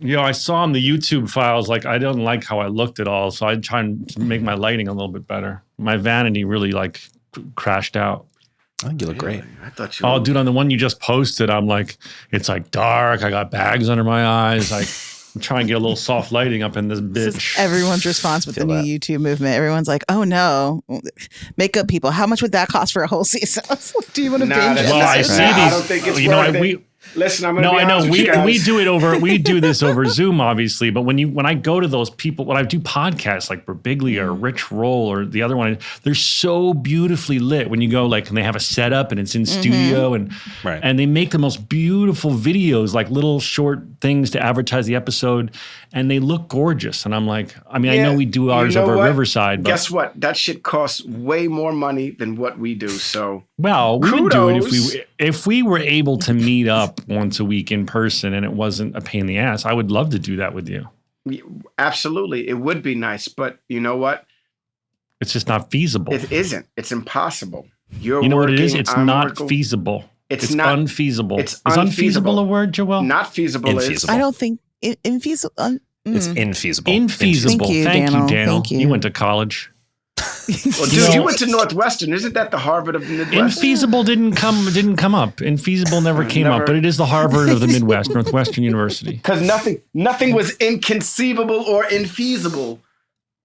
I saw on the YouTube files, like, I didn't like how I looked at all. So I tried to make my lighting a little bit better. My vanity really like crashed out. I think you look great. I thought you. Oh, dude, on the one you just posted, I'm like, it's like dark. I got bags under my eyes. I'm trying to get a little soft lighting up in this bitch. This is everyone's response with the new YouTube movement. Everyone's like, oh no, makeup people. How much would that cost for a whole season? Do you want to binge? Well, I see these. I don't think it's worth it. Listen, I'm going to be honest with you guys. We do this over Zoom, obviously. But when I go to those people, when I do podcasts like Berbiglia or Rich Roll or the other one, they're so beautifully lit. When you go, like, and they have a setup and it's in studio and they make the most beautiful videos, like little short things to advertise the episode, and they look gorgeous. And I'm like, I mean, I know we do ours over at Riverside, but guess what? That shit costs way more money than what we do. So, well, we would do it if we were able to meet up once a week in person and it wasn't a pain in the ass. I would love to do that with you. Absolutely. It would be nice, but you know what? It's just not feasible. It isn't. It's impossible. You know what it is? It's not feasible. It's not unfeasible. Is unfeasible a word, Joelle? Not feasible is. I don't think infeasible. It's infeasible. Infeasible. Thank you, Daniel. You went to college. Well, dude, you went to Northwestern. Isn't that the Harvard of the Midwest? Infeasible didn't come up. Infeasible never came up, but it is the Harvard of the Midwest, Northwestern University. Because nothing was inconceivable or infeasible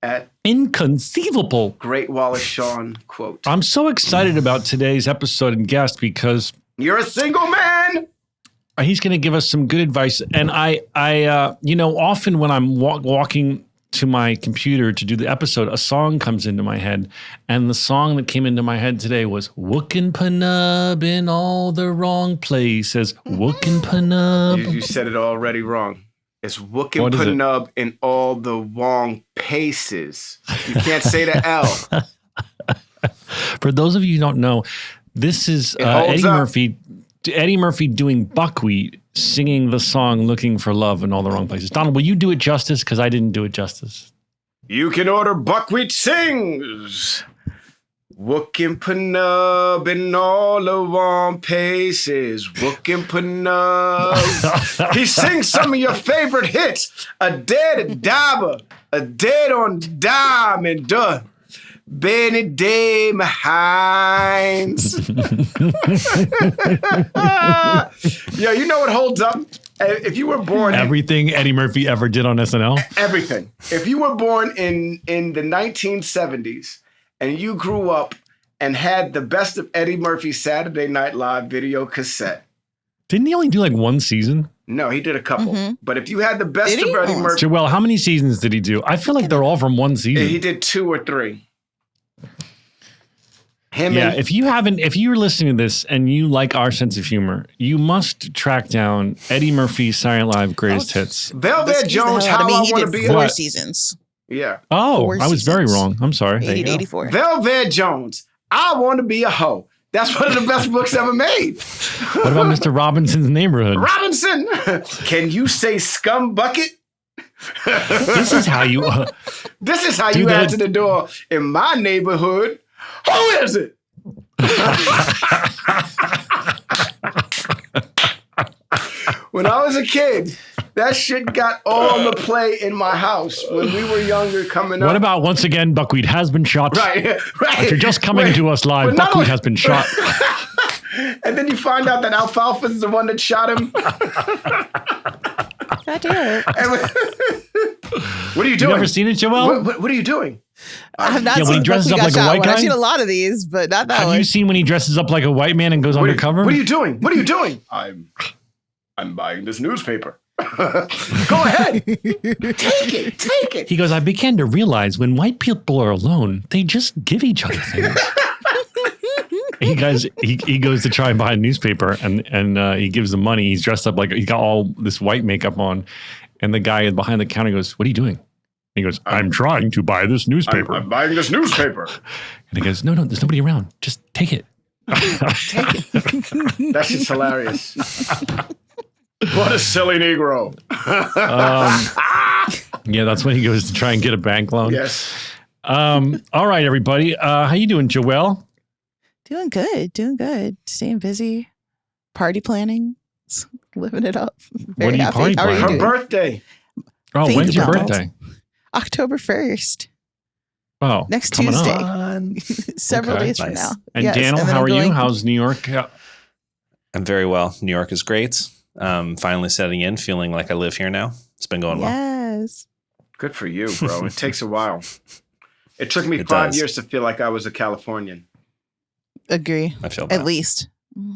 at inconceivable. Great Wallace Shawn quote. I'm so excited about today's episode and guest because you're a single man. He's going to give us some good advice, and I often when I'm walking to my computer to do the episode, a song comes into my head. And the song that came into my head today was Wookin' Panub in all the wrong places. Wookin' Panub. You said it already wrong. It's Wookin' Panub in all the wrong paces. You can't say the L. For those of you who don't know, this is Eddie Murphy doing Buckwheat, singing the song Looking for Love in all the wrong places. Donald, will you do it justice? Because I didn't do it justice. You can order Buckwheat Sings. Wookin' Panub in all the wrong places. Wookin' Panub. He sings some of your favorite hits. A Dead Dabber. A Dead on Diamond. Benny Day Hines. Yo, you know what holds up? If you were born everything Eddie Murphy ever did on SNL? Everything. If you were born in the 1970s and you grew up and had the best of Eddie Murphy's Saturday Night Live video cassette. Didn't he only do like one season? No, he did a couple. Mm-hmm. But if you had the best of Eddie Murphy. Well, how many seasons did he do? I feel like they're all from one season. He did 2 or 3. If you're listening to this and you like our sense of humor, you must track down Eddie Murphy's Saturday Night Live Greatest Hits. Velvet Jones, How I Want to Be 4 seasons. Yeah. Oh, I was very wrong. I'm sorry. 80 to 84. Velvet Jones, I Want to Be a Hoe. That's one of the best books ever made. What about Mr. Robinson's Neighborhood? Robinson, can you say scum bucket? This is how you answer the door in my neighborhood. Who is it? When I was a kid, that shit got all the play in my house when we were younger coming up. What about, once again, Buckwheat has been shot? Right. If you're just coming to us live, Buckwheat has been shot. And then you find out that Alfalfa is the one that shot him. God damn it. What are you doing? You never seen it, Joelle? What are you doing? I have not seen when he dresses up like a white guy. I've seen a lot of these, but not that one. Have you seen when he dresses up like a white man and goes undercover? What are you doing? What are you doing? I'm buying this newspaper. Go ahead. Take it. He goes, I began to realize when white people are alone, they just give each other things. He goes to try and buy a newspaper and he gives them money. He's dressed up like he got all this white makeup on. And the guy behind the counter goes, what are you doing? He goes, I'm trying to buy this newspaper. I'm buying this newspaper. And he goes, no, there's nobody around. Just take it. Take it. That shit's hilarious. What a silly Negro. Yeah, that's when he goes to try and get a bank loan. Yes. All right, everybody. How you doing, Joelle? Doing good. Staying busy. Party planning. Living it up. What are you party How are you planning? Her doing? birthday. Oh, Thank when's you, your Donald. birthday? October 1st. Oh, Next coming Tuesday. up. Fun. Several Okay. days from Nice. now. And Yes, Daniel, then how I'm are you? going- How's New York? I'm very well. New York is great. Finally setting in, feeling like I live here now. It's been going well. Yes. Good for you, bro. It takes a while. It took me It 5 does. years to feel like I was a Californian. Agree. I feel that. At least.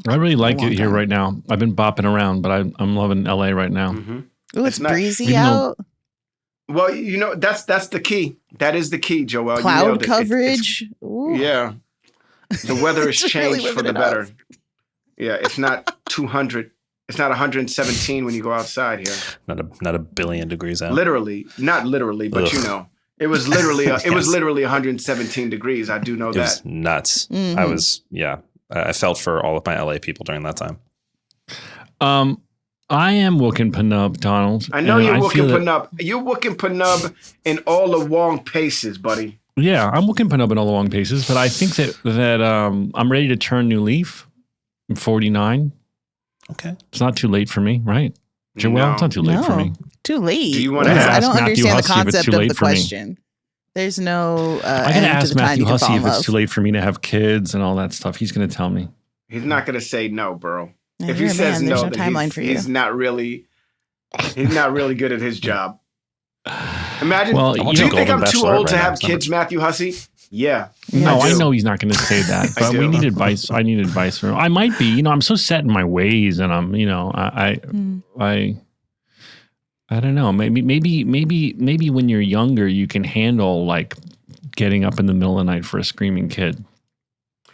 I really like long it here time. right now. I've been bopping around, but I'm loving LA right now. Mm-hmm. Ooh, It's it's not- breezy even though- out. Well, you know, that's the key. That is the key, Joel. You Cloud nailed it. coverage. Ooh. Yeah. The weather has It's really changed for living the it up. better. Yeah, it's not 200. It's not 117 when you go outside here. Not a billion degrees out. Literally, not literally, but Ugh. you know, it was literally it was Yes. literally 117 degrees. I do know It that. was nuts. Mhm. I was, I felt for all of my LA people during that time. I am wooking Penub, Donald. I know and you're feel wooking that- Penub. You're wooking Penub in all the wrong paces, buddy. Yeah, I'm looking Penub in all the long paces, but I think that I'm ready to turn new leaf. I'm 49. Okay. It's not too late for me, right? Joel, No. it's not too late for No. me. Too late. Do you wanna Because ask I don't Matthew understand the Hussey if it's concept too of late the for me? question. There's no I gotta end to ask the time Matthew you can fall Hussey in if it's love. too late for me to have kids and all that stuff. He's going to tell me. He's not going to say no, bro. Yeah, If he you're a says man, there's no, no then timeline for you. he's not really good at his job. Imagine. Well, do you you know, think Golden I'm too Bachelorette old to right now have is number kids, Matthew Hussey? Yeah. No, I I do. know he's not going to say that, I but we do. need advice. I need advice from him. I might be, I'm so set in my ways, and I'm, I don't know. Maybe when you're younger, you can handle like getting up in the middle of the night for a screaming kid.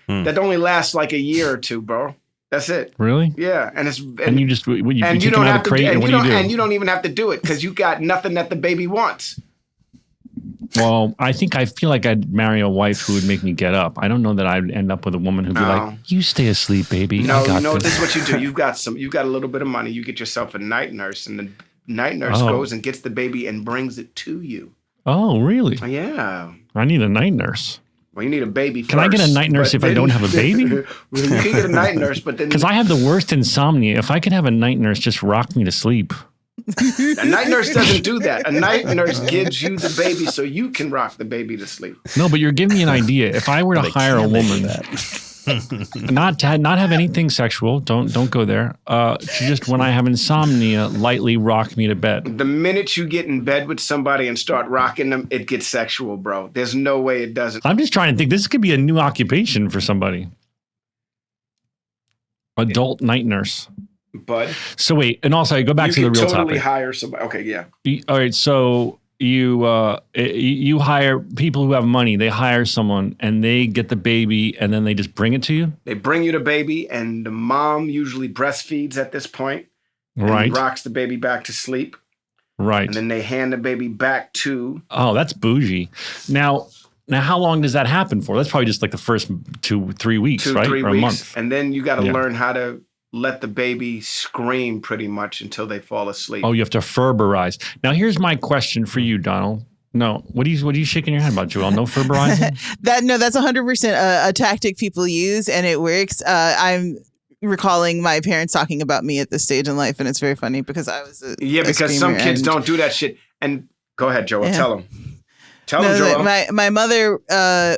That only lasts like a year or two, bro. That's it. Really? Yeah, and it's And you just you and take you him don't out have of to crate, and and what you do you don't do? and you don't even have to do it because you got nothing that the baby wants. Well, I feel like I'd marry a wife who would make me get up. I don't know that I'd end up with a woman who'd be No. like, "You stay asleep, baby. No, I got you know this." this is what you do. You've got a little bit of money. You get yourself a night nurse, and the night nurse Oh. goes and gets the baby and brings it to you. Oh, really? Yeah. I need a night nurse. Well, you need a baby first. Can I get a night nurse but if I then- don't have a baby? Well, you can get a night nurse, but then Because I have the worst insomnia. If I could have a night nurse just rock me to sleep. a night nurse doesn't do that. A night nurse gives you the baby so you can rock the baby to sleep. No, but you're giving me an idea. If I were to hire a woman, not have anything sexual, don't go there. To just when I have insomnia, lightly rock me to bed. The minute you get in bed with somebody and start rocking them, it gets sexual, bro. There's no way it doesn't. I'm just trying to think. This could be a new occupation for somebody. Adult night nurse. Bud, So wait, and also I go back you to the can real totally topic. hire somebody. Okay, yeah. All right, so you hire people who have money. They hire someone and they get the baby and then they just bring it to you, They bring you the baby, and the mom usually breastfeeds at this point, and right? rocks the baby back to sleep, Right. and then they hand the baby back to. Oh, that's bougie. Now, how long does that happen for? That's probably just like the first 2-3 weeks, 2-3 right? Or a weeks, month. and then you got to Yeah. learn how to let the baby scream pretty much until they fall asleep. Oh, you have to Ferberize. Now, here's my question for you, Donald. No, what are you shaking your head about, Joel? No Ferberizing? That's 100% a tactic people use, and it works. I'm recalling my parents talking about me at this stage in life, and it's very funny because I was Yeah, because some screamer kids and- don't do that shit. And go ahead, Joel. Yeah. Tell them. Tell No, them, Joel. my mother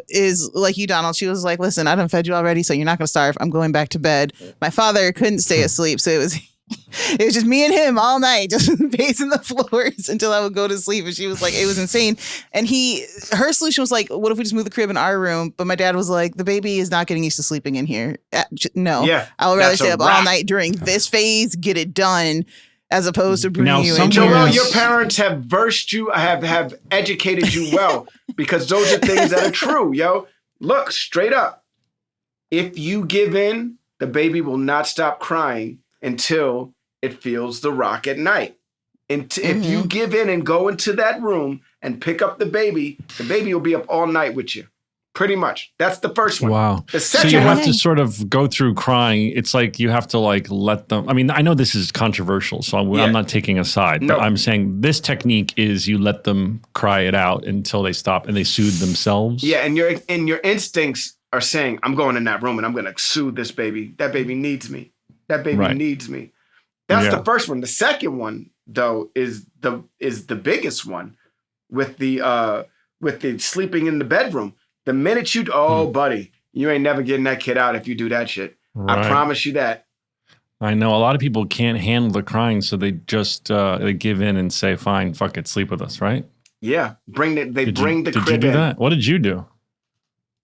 is like you, Donald. She was like, "Listen, I done fed you already, so you're not gonna starve. I'm going back to bed." My father couldn't stay asleep, so it was just me and him all night, just pacing the floors until I would go to sleep. And she was like, it was insane. And her solution was like, "What if we just move the crib in our room?" But my dad was like, "The baby is not getting used to sleeping in here. No, Yeah, I would rather that's a stay up all wrap. night during this phase, get it done." As opposed to bringing Now, you some in. Joel, Yes. your parents have versed you, have educated you well, because those are things that are true, yo. Look, straight up. If you give in, the baby will not stop crying until it feels the rock at night. And if you give in and go into that room and pick up the baby will be up all night with you. Pretty much. That's the first one. Wow. The So second you one, have to sort of go through crying. It's like you have to like let them. I mean, I know this is controversial, so Yeah. I'm not taking a side, No. but I'm saying this technique is you let them cry it out until they stop and they soothe themselves. yeah, and your instincts are saying, I'm going in that room and I'm going to soothe this baby. That baby needs me. That baby Right. needs me. That's the first one. The second one, though, is the biggest one with the sleeping in the bedroom. The minute buddy, you ain't never getting that kid out if you do that shit. Right. I promise you that. I know a lot of people can't handle the crying, so they just they give in and say, "Fine, fuck it, sleep with us." Right? Yeah, bring the crib in. Did you do that? What did you do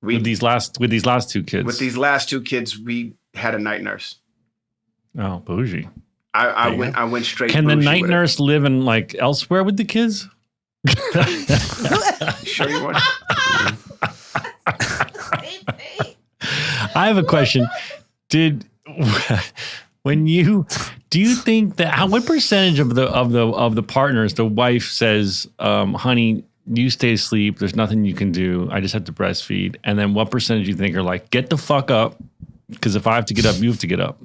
with these last 2 kids? With these last 2 kids, we had a night nurse. Oh, bougie. I went straight. Can the night nurse live in like elsewhere with the kids? Sure you want? I have a question. Do you think that what percentage of the partners the wife says, honey, you stay asleep, there's nothing you can do, I just have to breastfeed, and then what percentage you think are like, get the fuck up, because if I have to get up, you have to get up?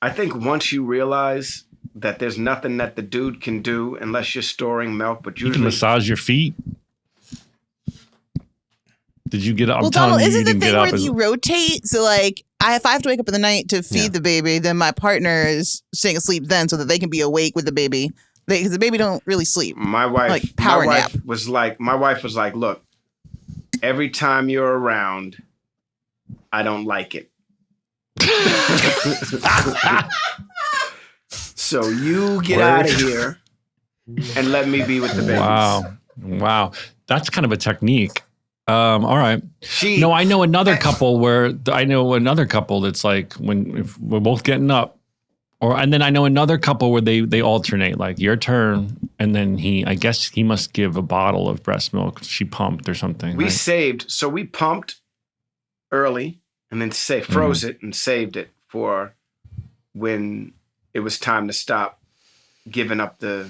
I think once you realize that there's nothing that the dude can do unless you're storing milk, but usually you can massage your feet. Did you get up? Well, Donald, isn't the thing where you rotate? So, like, if I have to wake up in the night to feed the baby, then my partner is staying asleep then so that they can be awake with the baby. Because the baby don't really sleep. My wife was like, look, every time you're around, I don't like it. So you get out of here and let me be with the babies. Wow. That's kind of a technique. All right. I know another couple that's like if we're both getting up, and then I know another couple where they alternate, like your turn, and then I guess he must give a bottle of breast milk. She pumped or something. We pumped early and then froze it and saved it for when it was time to stop giving up the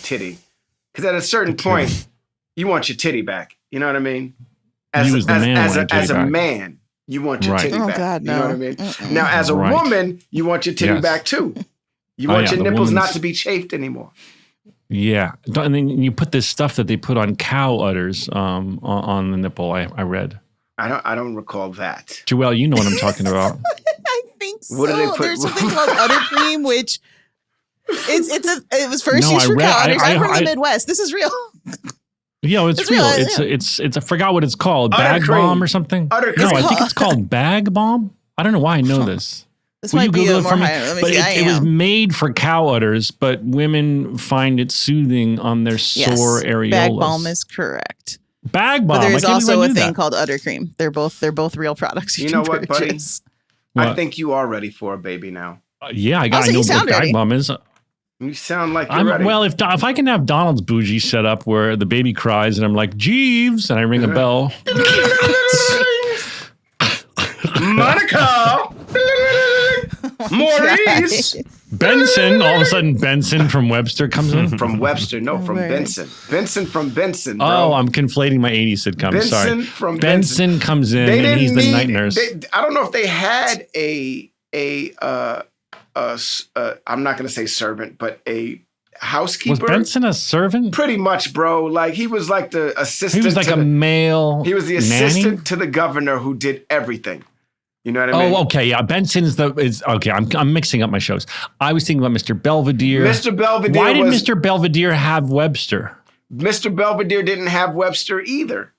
titty. Because at a certain point, you want your titty back. You know what I mean? As a man, you want your titty back. God, no. You know what I mean? Now, as a woman, you want your titty back too. You want your nipples not to be chafed anymore. Yeah. And then you put this stuff that they put on cow udders on the nipple, I read. I don't recall that. Joelle, you know what I'm talking about. I think so. What do they put? There's something called udder cream, which it was first used for cow udders. I'm from the Midwest. This is real. Yeah, it's real. It's I forgot what it's called. Bag bomb or something. I think it's called bag bomb. I don't know why I know this. This might be a more high. It was made for cow udders, but women find it soothing on their sore areolas. Bag balm is correct. Bag bomb. But there is also a thing called udder cream. They're both real products. You know what, buddy? I think you are ready for a baby now. I know what bag bomb is. You sound like you're ready. Well, if I can have Donald's bougie set up where the baby cries and I'm like, Jeeves, and I ring a bell. Monica! Maurice! Benson, all of a sudden Benson from Webster comes in. From Webster, no, from Benson. Benson from Benson, bro. Oh, I'm conflating my 80s sitcom. Benson Sorry. from Benson comes in and he's the night nurse. I don't know if they had I'm not going to say servant, but a housekeeper. Was Benson a servant? Pretty much, bro. Like he was like the assistant. He was like a male. He was the assistant to the governor who did everything. You know what I mean? Oh, okay. Yeah, Benson is okay. I'm mixing up my shows. I was thinking about Mr. Belvedere. Mr. Belvedere. Why did Mr. Belvedere have Webster? Mr. Belvedere didn't have Webster either.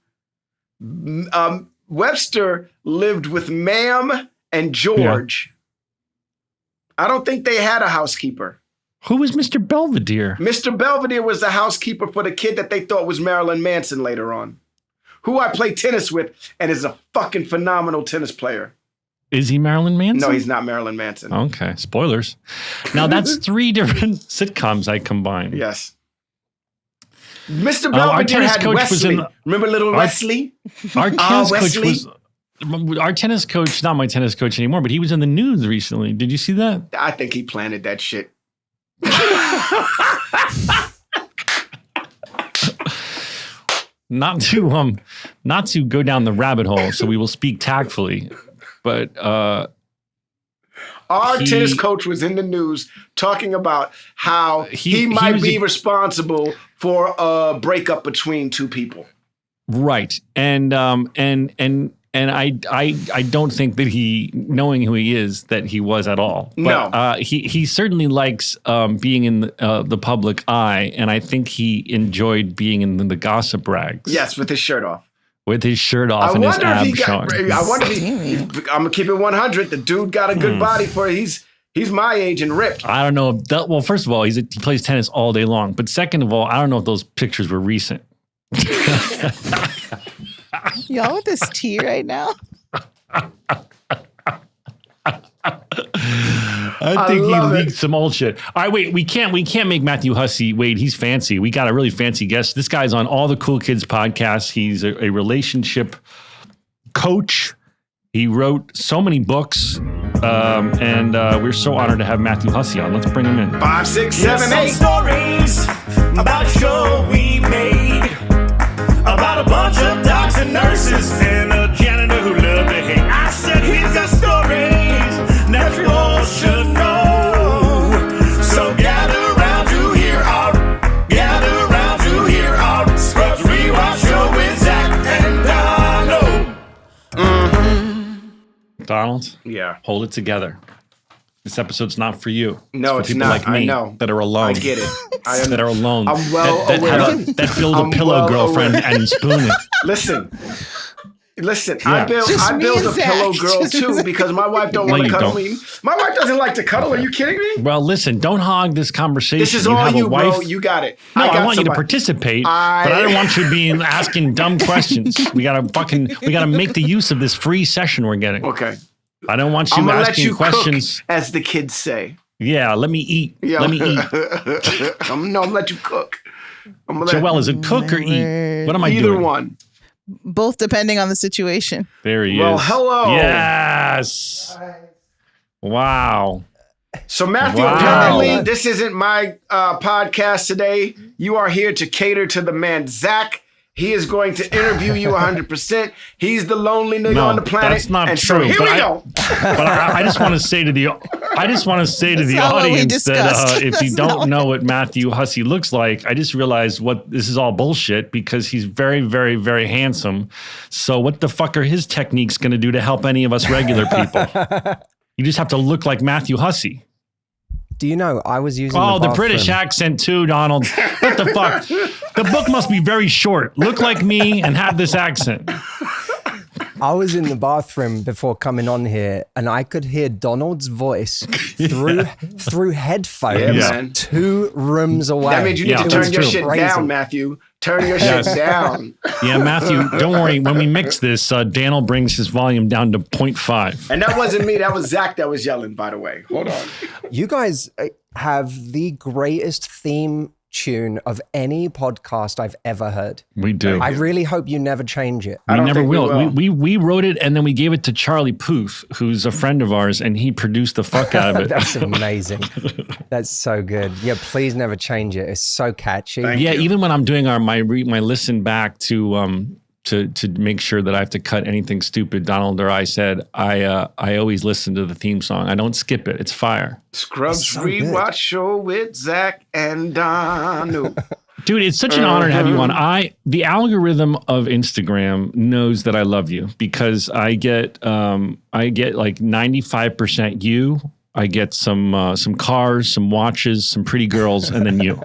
Webster lived with Ma'am and George. Yeah. I don't think they had a housekeeper. Who was Mr. Belvedere? Mr. Belvedere was the housekeeper for the kid that they thought was Marilyn Manson later on, who I play tennis with and is a fucking phenomenal tennis player. Is he Marilyn Manson? No, he's not Marilyn Manson. Okay, spoilers. Now that's 3 different sitcoms I combined. Yes. Mr. Belvedere had Wesley. Remember little Wesley? Our tennis coach was... Our tennis coach, not my tennis coach anymore, but he was in the news recently. Did you see that? I think he planted that shit. Not to go down the rabbit hole, so we will speak tactfully. But our tennis coach was in the news talking about how he might be responsible for a breakup between 2 people. Right. And And I don't think that he, knowing who he is, that he was at all. But, No. he certainly likes being in the public eye, and I think he enjoyed being in the gossip rags. Yes, with his shirt off. With his shirt off and his abs showing. I wonder if he, I'm gonna keep it 100. The dude got a good body for it. He's my age and ripped. I don't know. Well, first of all, he plays tennis all day long. But second of all, I don't know if those pictures were recent. Y'all with this tea right now? I think he leaked some old shit. All right, wait, we can't make Matthew Hussey. Wait, he's fancy. We got a really fancy guest. This guy's on all the Cool Kids podcasts. He's a relationship coach. He wrote so many books. And we're so honored to have Matthew Hussey on. Let's bring him in. 5, 6, 7, 8. Stories about a show we made about a bunch of docs and nurses and a janitor who loved to hate. I said, here's the stories that you all should know. So gather round to hear our Scrubs Rewatch show with Zach and Donald. Donald? Yeah. Hold it together. This episode's not for you. No, for it's people not. like me I know. that are alone. I get it. That are alone. I'm well that aware. That build a I'm pillow well girlfriend aware. and spoon it. Listen. Yeah. I build me a and Zach. pillow girl Just too Zach. because my wife don't No, want to you cuddle don't. me. My wife doesn't like to cuddle. Are you kidding me? Well, listen, don't hog this conversation. This is you all have you, a wife. bro. You got it. No, I got want you to somebody. participate, but I I don't want you being asking dumb questions. We gotta make the use of this free session we're getting. Okay. I don't want I'm you gonna let asking you questions. cook, as the kids say. Yeah, let me eat. Yeah. Let me eat. I'm gonna let you cook. I'm gonna Joel, is it cook or eat? What am I either doing? one. Both depending on the situation. There he Well, is. hello. Yes. Wow. So Matthew, Wow. apparently this isn't my podcast today. You are here to cater to the man Zach. He is going to interview you 100%. He's the lonely nigga No, on the planet. that's not and true. So here but we go. But I just want to say to the That's not what we audience that discussed. if you That's not don't what- know what Matthew Hussey looks like, I just realized this is all bullshit because he's very, very, very handsome. So what the fuck are his techniques going to do to help any of us regular people? You just have to look like Matthew Hussey. Do you know I was using Oh, the bathroom. British accent too, Donald. What the fuck? The book must be very short. Look like me and have this accent. I was in the bathroom before coming on here, and I could hear Donald's voice through headphones Yeah, man. 2 rooms away. That means you need Yeah, to turn that's your true. shit Crazy. down, Matthew. Turn your Yes. shit down. Yeah, Matthew, don't worry. When we mix this, Daniel brings his volume down to 0.5. And that wasn't me. That was Zach that was yelling, by the way. Hold on. You guys have the greatest theme tune of any podcast I've ever heard. We do. I really hope you never change it. I We don't never think we will. will. We wrote it and then we gave it to Charlie Puth, who's a friend of ours, and he produced the fuck out of it. That's amazing. That's so good. Yeah, please never change it. It's so catchy. Thank Yeah, you. even when I'm doing my listen back to make sure that I have to cut anything stupid, Donald or I said, I always listen to the theme song. I don't skip it. It's fire. Scrubs so good. Rewatch Show with Zach and Donu. Dude, it's such an honor to have you on. The algorithm of Instagram knows that I love you because I get like 95% you. I get some cars, some watches, some pretty girls, and then you.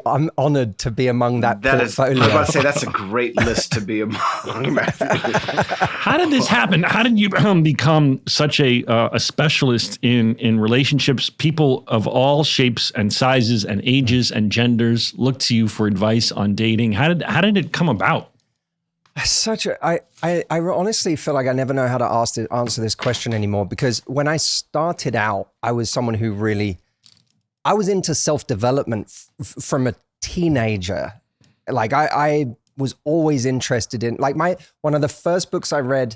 I'm honored to be among that That is, I portfolio. was about to say, that's a great list to be among, Matthew. How did this happen? How did you become such a specialist in relationships? People of all shapes and sizes and ages and genders look to you for advice on dating. How did it come about? I honestly feel like I never know how to answer this question anymore, because when I started out, I was someone who I was into self-development from a teenager. Like I was always interested in, like, one of the first books I read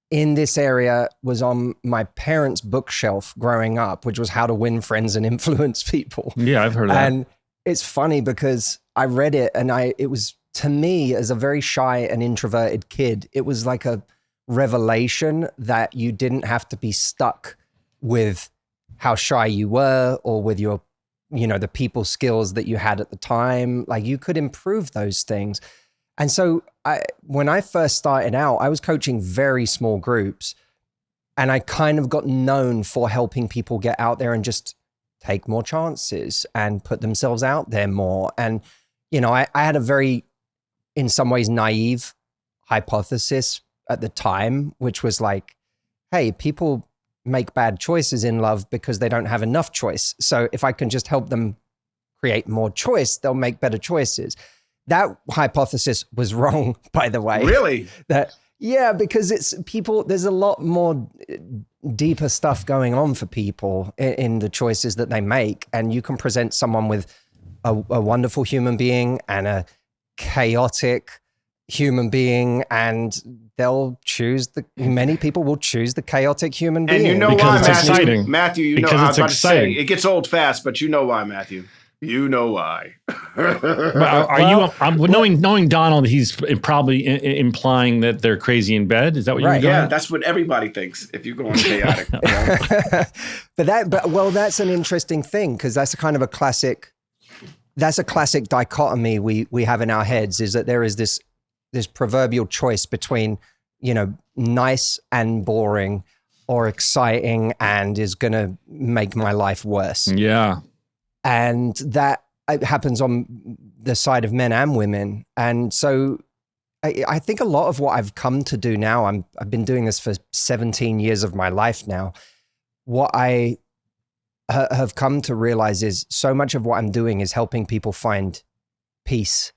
in this area was on my parents' bookshelf growing up, which was How to Win Friends and Influence People. Yeah, I've heard of that. And it's funny because I read it and it was, to me, as a very shy and introverted kid, it was like a revelation that you didn't have to be stuck with how shy you were or with your, the people skills that you had at the time. Like, you could improve those things. And so when I first started out, I was coaching very small groups, and I kind of got known for helping people get out there and just take more chances and put themselves out there more. And, you know, I had a very, in some ways, naive hypothesis at the time, which was like, hey, people make bad choices in love because they don't have enough choice. So if I can just help them create more choice, they'll make better choices. That hypothesis was wrong, by the way. Really? Yeah, because it's people, there's a lot more deeper stuff going on for people in the choices that they make. And you can present someone with a wonderful human being and a chaotic human being, and they'll choose many people will choose the chaotic human being. And you know because why, it's Matthew? exciting. Matthew, you know, Because I was it's about exciting. to say, it gets old fast, but you know why, Matthew. You know why. Knowing Donald, he's probably implying that they're crazy in bed. Is that what you're Right, doing? Yeah, that's what everybody thinks if you go on chaotic. That's an interesting thing, because that's a kind of a classic dichotomy we have in our heads, is that there is this proverbial choice between, you know, nice and boring, or exciting and is going to make my life worse. Yeah. And that happens on the side of men and women. And so I think a lot of what I've come to do now, I've been doing this for 17 years of my life now. What I have come to realize is so much of what I'm doing is helping people find peace.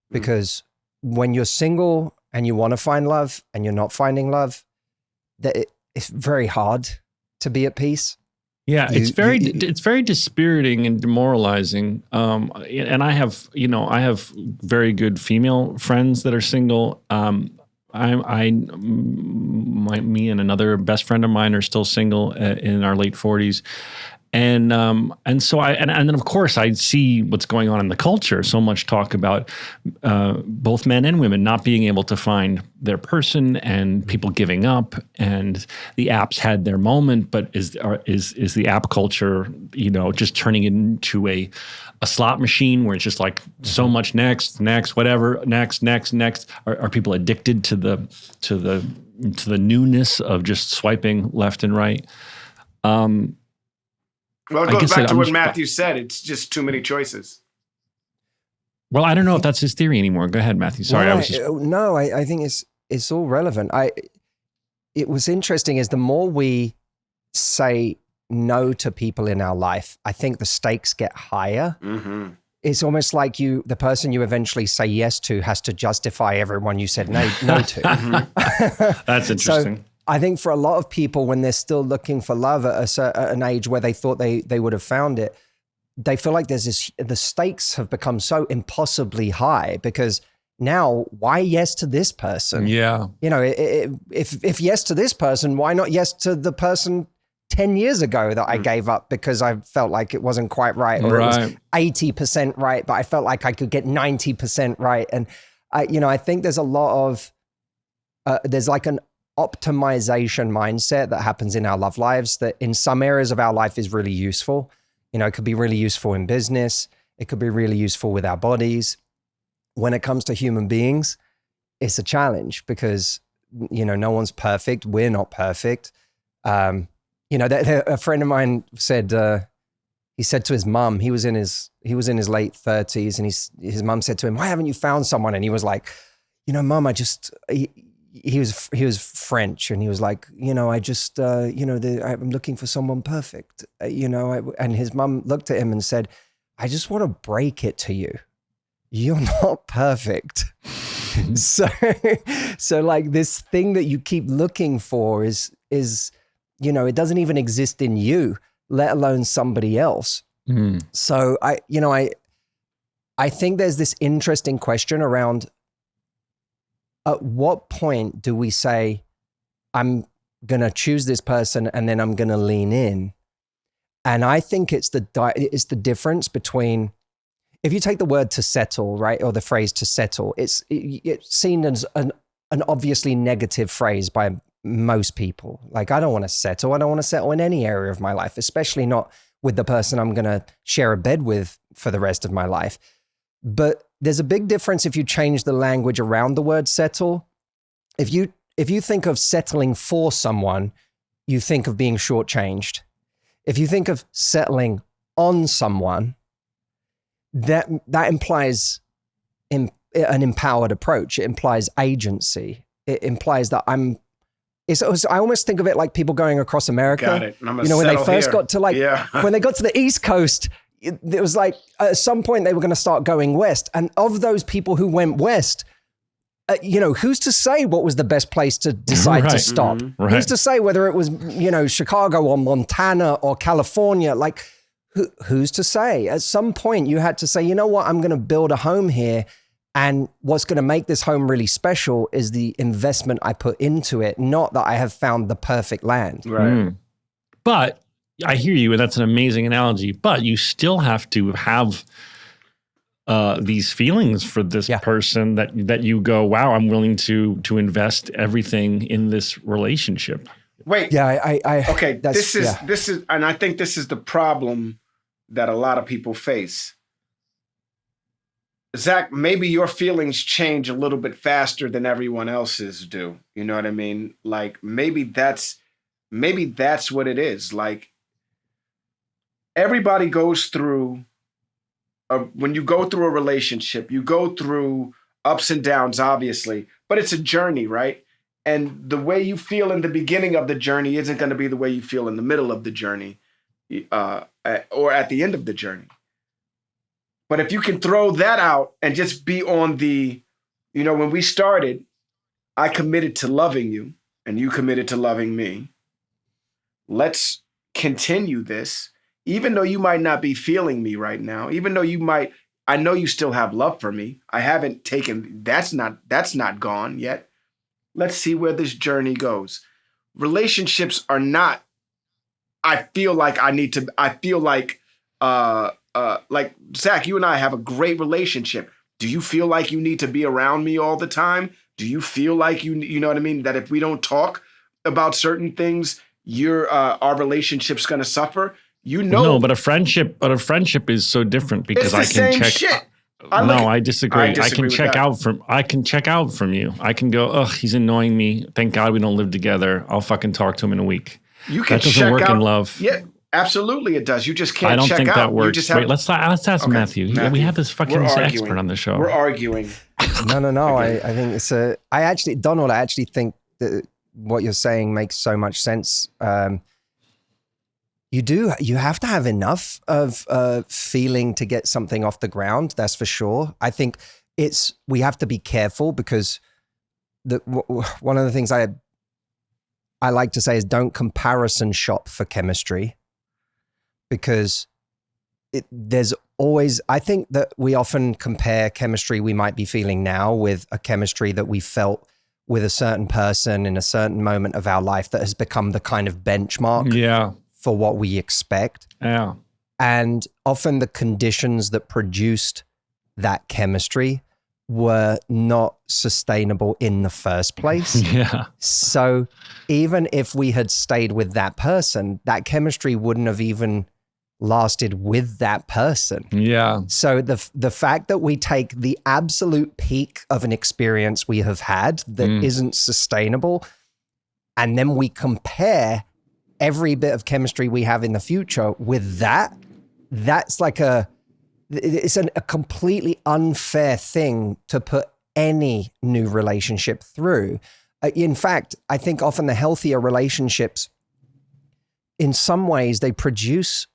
Because when you're single and you want to find love and you're not finding love, it's very hard to be at peace. Yeah, it's very dispiriting and demoralizing. And I have very good female friends that are single. Me and another best friend of mine are still single in our late 40s. And so and then of course I see what's going on in the culture. So much talk about both men and women not being able to find their person, and people giving up. And the apps had their moment, but is the app culture, you know, just turning it into a slot machine where it's just like so much next, whatever, next. Are people addicted to the newness of just swiping left and right? Well, it goes back to what Matthew said. It's just too many choices. Well, I don't know if that's his theory anymore. Go ahead, Matthew. Sorry, well, I I think it's all relevant. It was interesting is the more we say no to people in our life, I think the stakes get higher. Mm-hmm. It's almost like the person you eventually say yes to has to justify everyone you said no to. That's interesting. So, I think for a lot of people, when they're still looking for love at an age where they thought they would have found it, they feel like the stakes have become so impossibly high, because now why yes to this person? Yeah. You know, if yes to this person, why not yes to the person 10 years ago that I gave up because I felt like it wasn't quite right, or it was 80% right, but I felt like I could get 90% right. And I think there's a lot of, there's like an optimization mindset that happens in our love lives that in some areas of our life is really useful. You know, it could be really useful in business. It could be really useful with our bodies. When it comes to human beings, it's a challenge because, you know, no one's perfect. We're not perfect. A friend of mine said, he said to his mum, he was in his late 30s, and his mum said to him, "Why haven't you found someone?" And he was like, "You know, Mum, he was French, and he was like, you know, I just, I'm looking for someone perfect, and his mum looked at him and said, "I just want to break it to you. You're not perfect." so like this thing that you keep looking for is, you know, it doesn't even exist in you, let alone somebody else. Mm. So I think there's this interesting question around, at what point do we say, I'm going to choose this person and then I'm going to lean in? And I think it's the difference between, if you take the word to settle, right, or the phrase to settle, it's seen as an obviously negative phrase by most people. Like, I don't want to settle. I don't want to settle in any area of my life, especially not with the person I'm going to share a bed with for the rest of my life. But there's a big difference if you change the language around the word settle. If you think of settling for someone, you think of being shortchanged. If you think of settling on someone, that implies an empowered approach. It implies agency. It implies that I almost think of it like people going across America. Got it. I'm when they first got to when they got to the East Coast, it was like at some point they were going to start going west. And of those people who went west, who's to say what was the best place to decide to stop? Mm-hmm. Right. Who's to say whether it was, Chicago or Montana or California? Like, who's to say? At some point you had to say, you know what, I'm going to build a home here. And what's going to make this home really special is the investment I put into it, not that I have found the perfect land. Right. But I hear you, and that's an amazing analogy. But you still have to have these feelings for this person that you go, wow, I'm willing to invest everything in this relationship. Wait. Yeah, okay. This is, and I think this is the problem that a lot of people face. Zach, maybe your feelings change a little bit faster than everyone else's do. You know what I mean? Like maybe that's what it is. Like everybody goes through when you go through a relationship, you go through ups and downs, obviously, but it's a journey, right? And the way you feel in the beginning of the journey isn't going to be the way you feel in the middle of the journey, or at the end of the journey. But if you can throw that out and just be on the, when we started, I committed to loving you and you committed to loving me. Let's continue this, even though you might not be feeling me right now, even though I know you still have love for me. I haven't taken, that's not gone yet. Let's see where this journey goes. Relationships are not, I feel like Zach, you and I have a great relationship. Do you feel like you need to be around me all the time? Do you feel like you know what I mean? That if we don't talk about certain things, our relationship's going to suffer? No, but a friendship is so different because I can check. Shit. I disagree. I can check out from you. I can go, ugh, he's annoying me. Thank God we don't live together. I'll fucking talk to him in a week. That doesn't work in love. Yeah. Absolutely, it does. You just can't. I don't check think out. that works. Wait, let's ask Matthew. We have this fucking expert on the show. We're arguing. No. I think it's Donald. I actually think that what you're saying makes so much sense. You have to have enough of feeling to get something off the ground. That's for sure. I think we have to be careful because one of the things I like to say is don't comparison shop for chemistry. Because there's always, I think that we often compare chemistry we might be feeling now with a chemistry that we felt with a certain person in a certain moment of our life that has become the kind of benchmark for what we expect. Yeah. And often the conditions that produced that chemistry were not sustainable in the first place. Yeah. So even if we had stayed with that person, that chemistry wouldn't have even lasted with that person. Yeah. So the fact that we take the absolute peak of an experience we have had that isn't sustainable, and then we compare every bit of chemistry we have in the future with that's like it's a completely unfair thing to put any new relationship through. In fact, I think often the healthier relationships, in some ways, they produce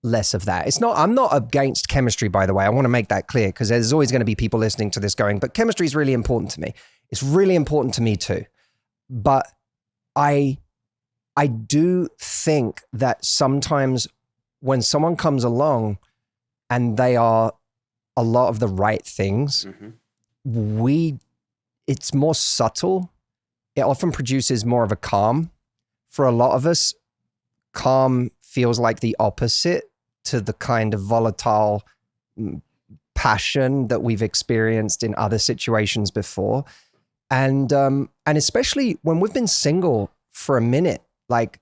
less of that. I'm not against chemistry, by the way. I want to make that clear because there's always going to be people listening to this going, but chemistry is really important to me. It's really important to me too. But I do think that sometimes when someone comes along and they are a lot of the right things, it's more subtle. It often produces more of a calm. For a lot of us, calm feels like the opposite to the kind of volatile passion that we've experienced in other situations before. And especially when we've been single for a minute, like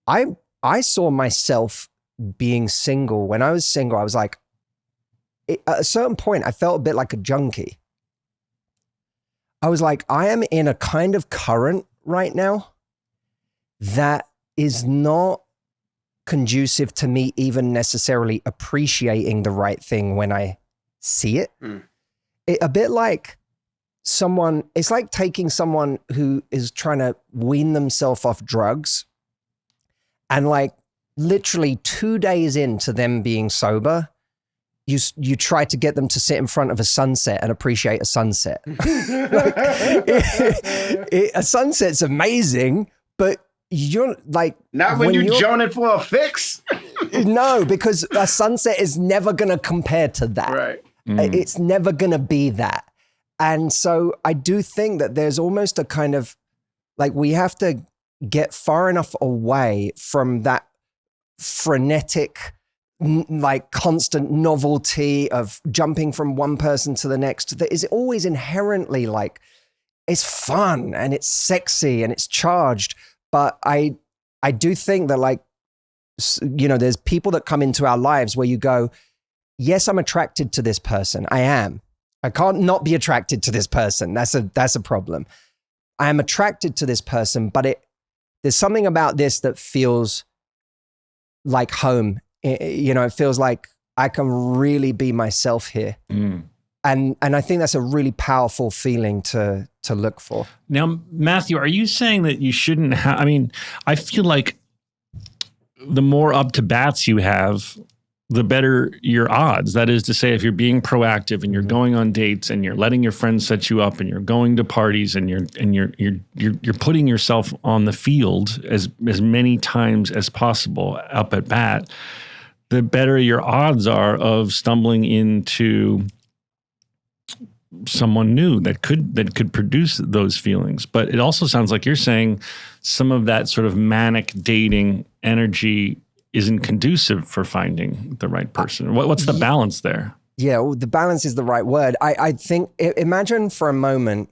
I saw myself being single. When I was single, I was like, at a certain point, I felt a bit like a junkie. I was like, I am in a kind of current right now that is not conducive to me even necessarily appreciating the right thing when I see it. A bit like it's like taking someone who is trying to wean themselves off drugs and like literally 2 days into them being sober, you try to get them to sit in front of a sunset and appreciate a sunset. A sunset's amazing, but you're like... Not when you're joning for a fix. No, because a sunset is never going to compare to that. Right. It's never going to be that. And so I do think that there's almost a kind of, like, we have to get far enough away from that frenetic, like constant novelty of jumping from one person to the next that is always inherently like, it's fun and it's sexy and it's charged. But I do think that, like, you know, there's people that come into our lives where you go, yes, I'm attracted to this person. I am. I can't not be attracted to this person. That's a problem. I am attracted to this person, but there's something about this that feels like home. It feels like I can really be myself here. And I think that's a really powerful feeling to look for. Now, Matthew, are you saying that you shouldn't have, I mean, I feel like the more up to bats you have, the better your odds. That is to say, if you're being proactive and you're going on dates and you're letting your friends set you up and you're going to parties and you're putting yourself on the field as many times as possible up at bat, the better your odds are of stumbling into someone new that could produce those feelings. But it also sounds like you're saying some of that sort of manic dating energy isn't conducive for finding the right person. What's the balance there? Yeah, well, the balance is the right word. I think, imagine for a moment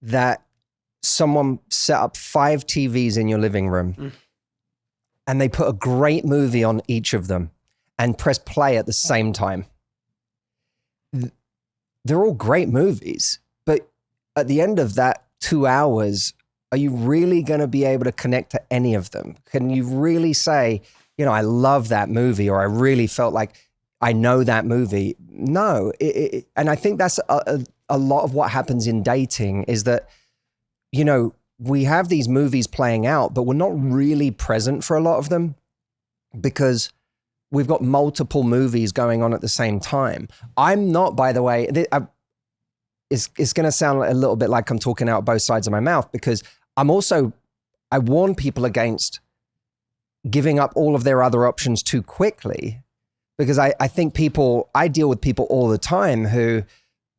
that someone set up 5 TVs in your living room and they put a great movie on each of them and press play at the same time. They're all great movies, but at the end of that 2 hours, are you really going to be able to connect to any of them? Can you really say, you know, I love that movie, or I really felt like I know that movie? No. And I think that's a lot of what happens in dating is that, you know, we have these movies playing out, but we're not really present for a lot of them because we've got multiple movies going on at the same time. I'm not, by the way, it's going to sound a little bit like I'm talking out both sides of my mouth because I warn people against giving up all of their other options too quickly because I think I deal with people all the time who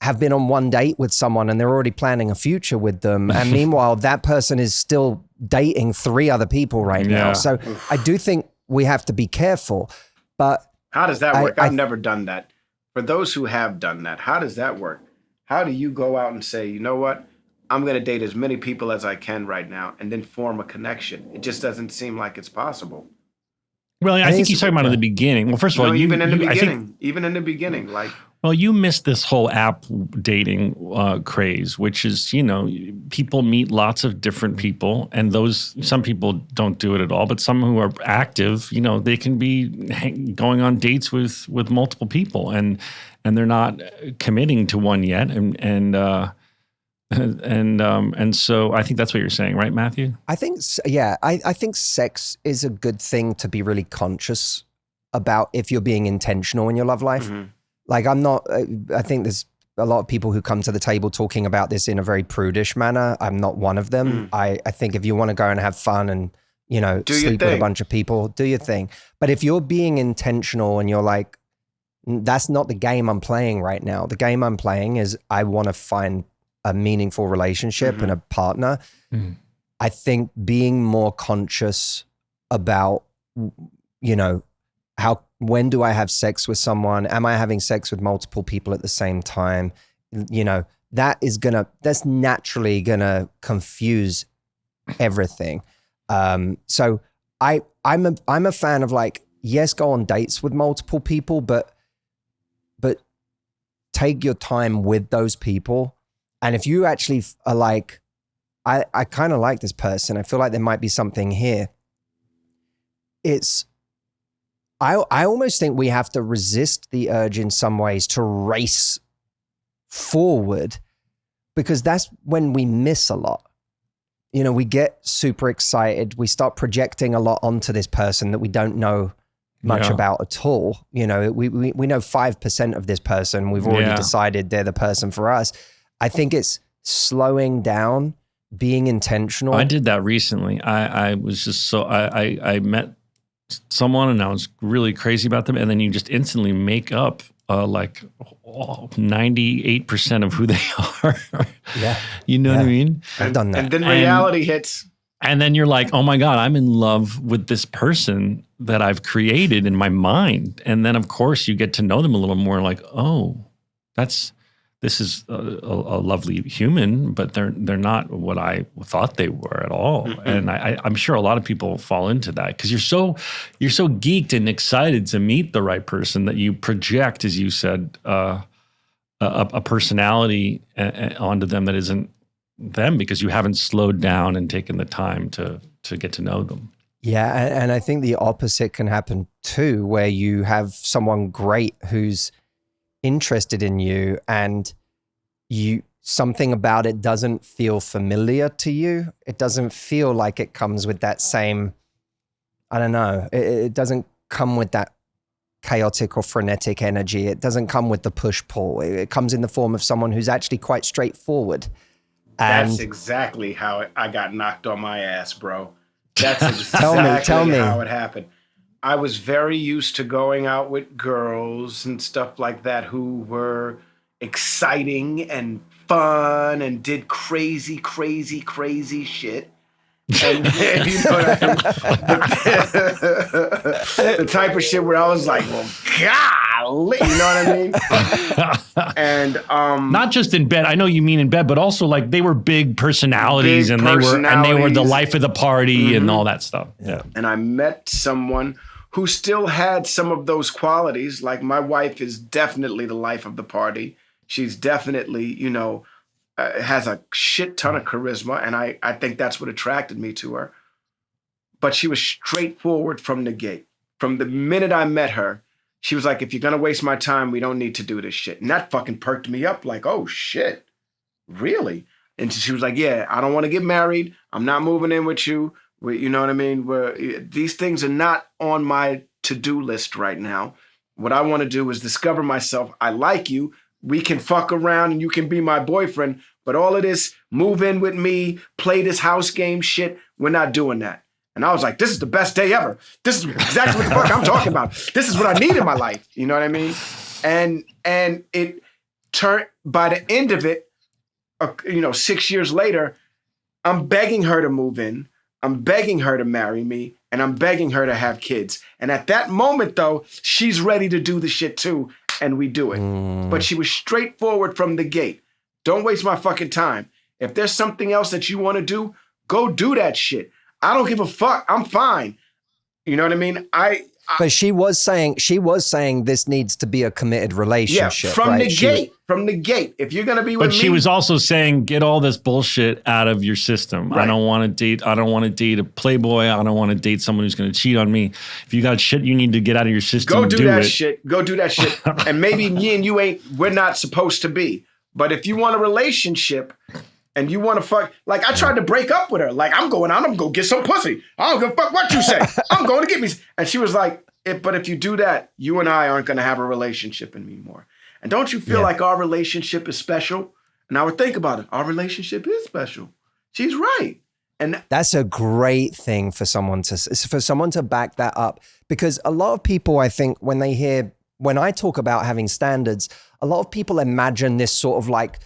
have been on one date with someone and they're already planning a future with them. And meanwhile, that person is still dating 3 other people right now. So I do think we have to be careful. But how does that work? I've never done that. For those who have done that, how does that work? How do you go out and say, you know what? I'm going to date as many people as I can right now and then form a connection. It just doesn't seem like it's possible. Well, I think he's talking about in the beginning. Well, first of all, even in the beginning, like. Well, you missed this whole app dating craze, which is, you know, people meet lots of different people, and some people don't do it at all, but some who are active, you know, they can be going on dates with multiple people, and they're not committing to one yet, and so I think that's what you're saying, right, Matthew? I think, yeah, I think sex is a good thing to be really conscious about if you're being intentional in your love life. Mm-hmm. Like I think there's a lot of people who come to the table talking about this in a very prudish manner. I'm not one of them. I think if you want to go and have fun and, you know, sleep with a bunch of people, do your thing. But if you're being intentional and you're like, that's not the game I'm playing right now. The game I'm playing is I want to find a meaningful relationship and a partner. I think being more conscious about, you know, when do I have sex with someone? Am I having sex with multiple people at the same time? You know, that's naturally gonna confuse everything. So I'm a fan of, like, yes, go on dates with multiple people, but but take your time with those people. And if you actually are like, I kind of like this person, I feel like there might be something here. I almost think we have to resist the urge in some ways to race forward, because that's when we miss a lot. You know, we get super excited. We start projecting a lot onto this person that we don't know much about at all. You know, we know 5% of this person. We've already decided they're the person for us. I think it's slowing down, being intentional. I did that recently. I was just I met someone and I was really crazy about them. And then you just instantly make up 98% of who they are. Yeah. You know what I mean? I've done that. And then reality hits. And then you're like, oh my God, I'm in love with this person that I've created in my mind. And then, of course, you get to know them a little more like, oh, this is a lovely human, but they're not what I thought they were at all. Mm-hmm. And I'm sure a lot of people fall into that because you're so geeked and excited to meet the right person that you project, as you said, a personality onto them that isn't them because you haven't slowed down and taken the time to get to know them. Yeah, and I think the opposite can happen too, where you have someone great who's interested in you and something about it doesn't feel familiar to you. It doesn't feel like it comes with that same, I don't know, it doesn't come with that chaotic or frenetic energy. It doesn't come with the push-pull. It comes in the form of someone who's actually quite straightforward. And that's exactly how I got knocked on my ass, bro. That's exactly tell me how it happened. I was very used to going out with girls and stuff like that who were exciting and fun and did crazy shit. And you know what I mean? The type of shit where I was like, well, golly, you know what I mean? And not just in bed. I know you mean in bed, but also like they were big personalities, they were the life of the party and all that stuff. Yeah. And I met someone who still had some of those qualities. Like my wife is definitely the life of the party. She's definitely, you know, has a shit ton of charisma. And I think that's what attracted me to her. But she was straightforward from the gate. From the minute I met her, she was like, if you're going to waste my time, we don't need to do this shit. And that fucking perked me up like, oh shit, really? And she was like, yeah, I don't want to get married. I'm not moving in with you. You know what I mean? These things are not on my to-do list right now. What I want to do is discover myself. I like you. We can fuck around and you can be my boyfriend. But all of this, move in with me, play this house game shit, we're not doing that. And I was like, this is the best day ever. This is exactly what the fuck I'm talking about. This is what I need in my life. You know what I mean? And it turned, by the end of it, 6 years later, I'm begging her to move in. I'm begging her to marry me, and I'm begging her to have kids. And at that moment, though, she's ready to do the shit too, and we do it. But she was straightforward from the gate. Don't waste my fucking time. If there's something else that you want to do, go do that shit. I don't give a fuck. I'm fine. You know what I mean? But she was saying this needs to be a committed relationship. Yeah, from the gate. If you're gonna be with me, but she was also saying, get all this bullshit out of your system. Right. I don't want to date a playboy. I don't want to date someone who's gonna cheat on me. If you got shit you need to get out of your system, go do that shit. Go do that shit. And maybe me and you we're not supposed to be. But if you want a relationship and you want to fuck, like I tried to break up with her. Like I'm gonna go get some pussy. I don't give a fuck what you say. I'm going to get me. And she was like, but if you do that, you and I aren't going to have a relationship anymore. And don't you feel like our relationship is special? And I would think about it. Our relationship is special. She's right. And that's a great thing for someone to back that up. Because a lot of people, I think, when I talk about having standards, a lot of people imagine this sort of like,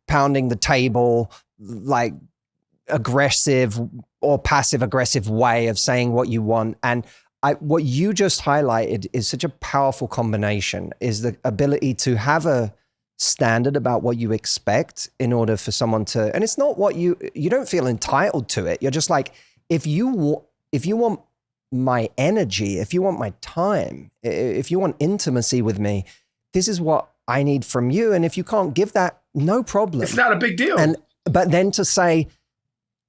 pounding the table, like aggressive or passive aggressive way of saying what you want. And what you just highlighted is such a powerful combination, is the ability to have a standard about what you expect in order for someone to, and it's not what you don't feel entitled to it. You're just like, if you want my energy, if you want my time, if you want intimacy with me, this is what I need from you. And if you can't give that, no problem. It's not a big deal. But then to say,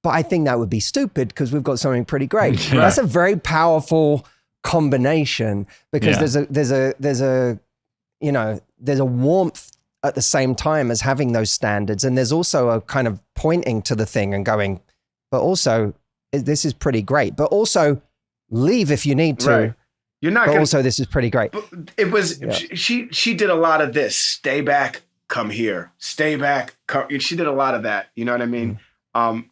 but I think that would be stupid because we've got something pretty great. That's a very powerful combination because there's a warmth at the same time as having those standards. And there's also a kind of pointing to the thing and going, but also this is pretty great, but also leave if you need to. Right. You're not but also this is pretty great. It was, she did a lot of this. Stay back, come here. Stay back, come. She did a lot of that. You know what I mean?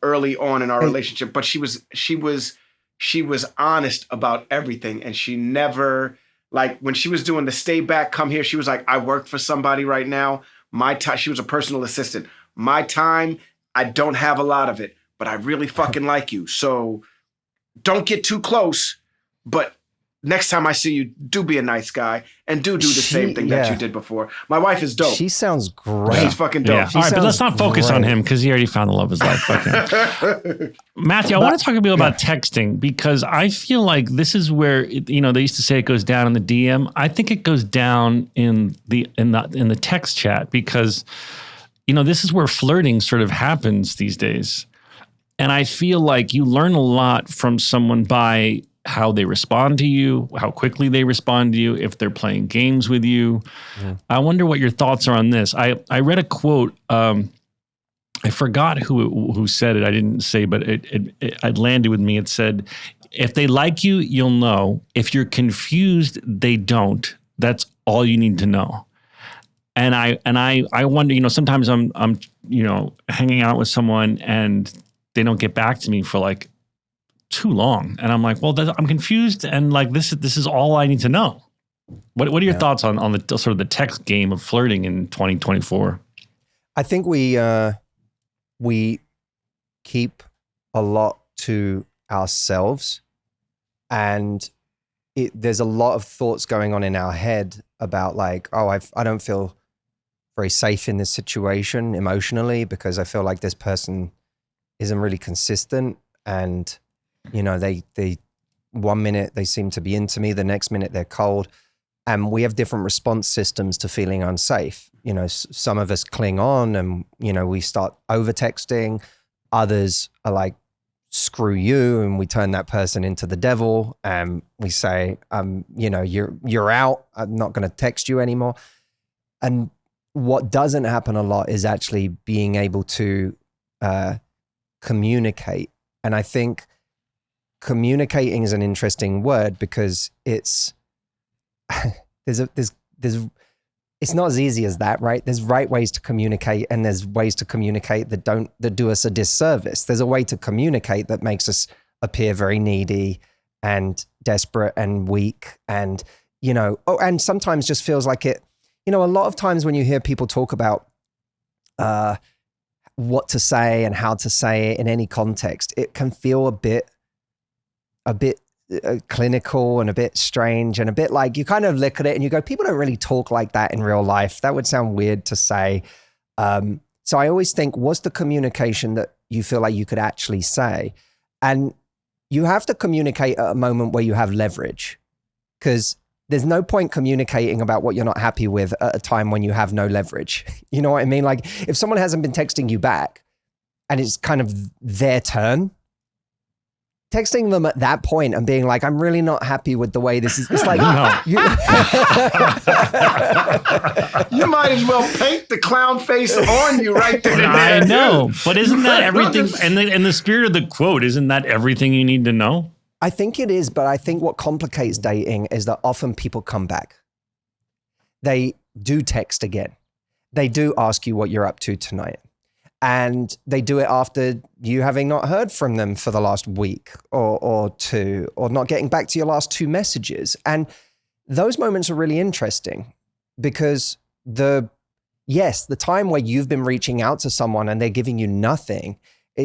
Early on in our relationship, but she was honest about everything. And she never, like when she was doing the stay back, come here, she was like, I work for somebody right now. My time, she was a personal assistant. My time, I don't have a lot of it, but I really fucking like you. So don't get too close, but next time I see you, do be a nice guy and do the same thing that you did before. My wife is dope. She sounds great. She's fucking dope. Yeah. All right, but let's not focus on him because he already found the love of his life. Fuck him. Matthew, I want to talk a bit about texting because I feel like this is where they used to say it goes down in the DM. I think it goes down in the text chat because this is where flirting sort of happens these days, and I feel like you learn a lot from someone by how they respond to you, how quickly they respond to you, if they're playing games with you. I wonder what your thoughts are on this. I read a quote. I forgot who said it. I didn't say, but it landed with me. It said, if they like you, you'll know. If you're confused, they don't. That's all you need to know. And I wonder, sometimes I'm hanging out with someone and they don't get back to me for like too long, and I'm like, well, I'm confused, and like this is all I need to know. What are your thoughts on the sort of the text game of flirting in 2024? I think we keep a lot to ourselves, and there's a lot of thoughts going on in our head about like, I don't feel very safe in this situation emotionally because I feel like this person isn't really consistent, and they 1 minute they seem to be into me, the next minute they're cold, and we have different response systems to feeling unsafe. Some of us cling on and we start over texting. Others are like, screw you, and we turn that person into the devil and we say, you're out, I'm not going to text you anymore. And what doesn't happen a lot is actually being able to communicate. And I think communicating is an interesting word because it's it's not as easy as that, right? There's right ways to communicate and there's ways to communicate that do us a disservice. There's a way to communicate that makes us appear very needy and desperate and weak and and sometimes just feels like it. A lot of times when you hear people talk about what to say and how to say it in any context, it can feel a bit clinical and a bit strange and a bit like you kind of look at it and you go, people don't really talk like that in real life. That would sound weird to say. So I always think, what's the communication that you feel like you could actually say? And you have to communicate at a moment where you have leverage, because there's no point communicating about what you're not happy with at a time when you have no leverage. You know what I mean? Like if someone hasn't been texting you back and it's kind of their turn, texting them at that point and being like, I'm really not happy with the way this is. It's like, you might as well paint the clown face on you right there. I know, but isn't that everything? And in the spirit of the quote, isn't that everything you need to know? I think it is, but I think what complicates dating is that often people come back. They do text again. They do ask you what you're up to tonight. And they do it after you having not heard from them for the last week or two, or not getting back to your last two messages. And those moments are really interesting because the time where you've been reaching out to someone and they're giving you nothing,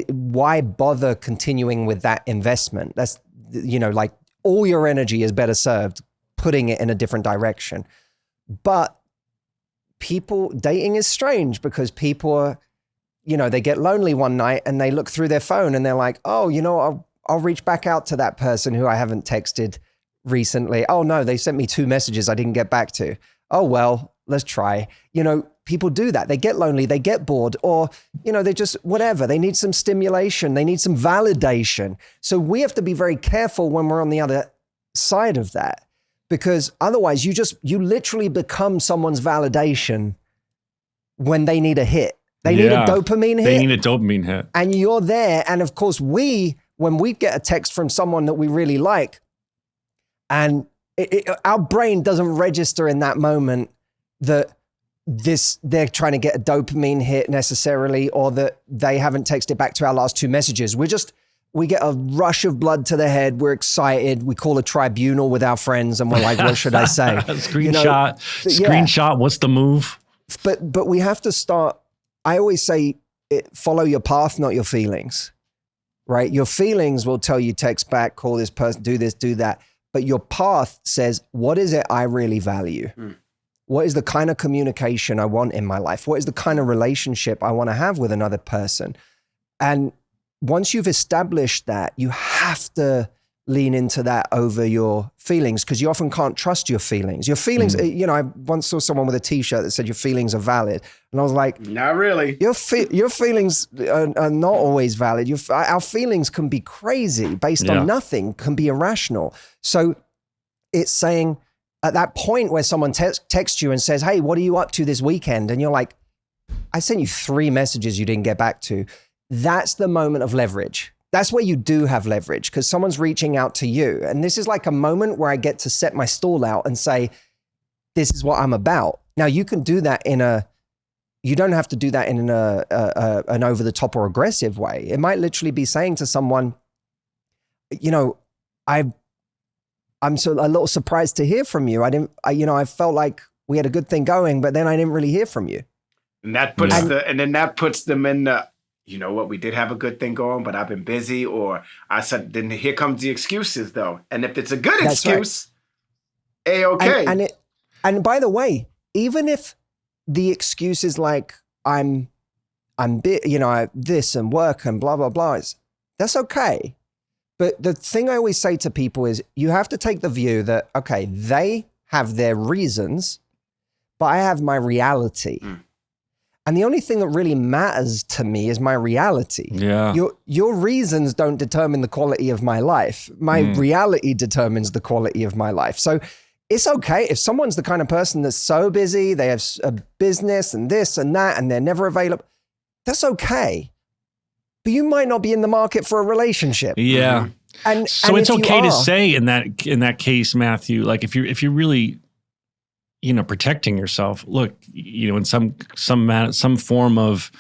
why bother continuing with that investment? That's, like all your energy is better served putting it in a different direction. But dating is strange because people are, they get lonely one night and they look through their phone and they're like, oh, I'll reach back out to that person who I haven't texted recently. Oh no, they sent me 2 messages I didn't get back to. Oh well, let's try. You know, people do that. They get lonely, they get bored, or, you know, they just, whatever. They need some stimulation. They need some validation. So we have to be very careful when we're on the other side of that, because otherwise you literally become someone's validation when they need a hit. They need a dopamine hit. They need a dopamine hit. And you're there. And of course, when we get a text from someone that we really like, and our brain doesn't register in that moment that they're trying to get a dopamine hit necessarily, or that they haven't texted back to our last 2 messages. We get a rush of blood to the head. We're excited. We call a tribunal with our friends and we're like, what should I say? Screenshot. What's the move? But we have to start. I always say, follow your path, not your feelings, right? Your feelings will tell you text back, call this person, do this, do that. But your path says, what is it I really value? What is the kind of communication I want in my life? What is the kind of relationship I want to have with another person? And once you've established that, you have to lean into that over your feelings, because you often can't trust your feelings. Your feelings, you know, I once saw someone with a t-shirt that said your feelings are valid. And I was like, not really. Your feelings are not always valid. Our feelings can be crazy based on nothing, can be irrational. So it's saying at that point where someone texts you and says, hey, what are you up to this weekend? And you're like, I sent you 3 messages you didn't get back to. That's the moment of leverage. That's where you do have leverage, because someone's reaching out to you. And this is like a moment where I get to set my stall out and say, this is what I'm about. Now you can do that you don't have to do that in an over the top or aggressive way. It might literally be saying to someone, you know, I'm so a little surprised to hear from you. I felt like we had a good thing going, but then I didn't really hear from you. And that puts that puts them in the, you know what, we did have a good thing going, but I've been busy, or I said, then here comes the excuses though. And if it's a good excuse, A-okay. And by the way, even if the excuse is like, I'm this and work and blah, blah, blah, that's okay. But the thing I always say to people is you have to take the view that, okay, they have their reasons, but I have my reality. And the only thing that really matters to me is my reality. Yeah. Your reasons don't determine the quality of my life. My reality determines the quality of my life. So it's okay if someone's the kind of person that's so busy, they have a business and this and that, and they're never available. That's okay. But you might not be in the market for a relationship. Yeah. And it's okay to say in that case, Matthew, like if you're really, you know, protecting yourself, look, you know, in some form of,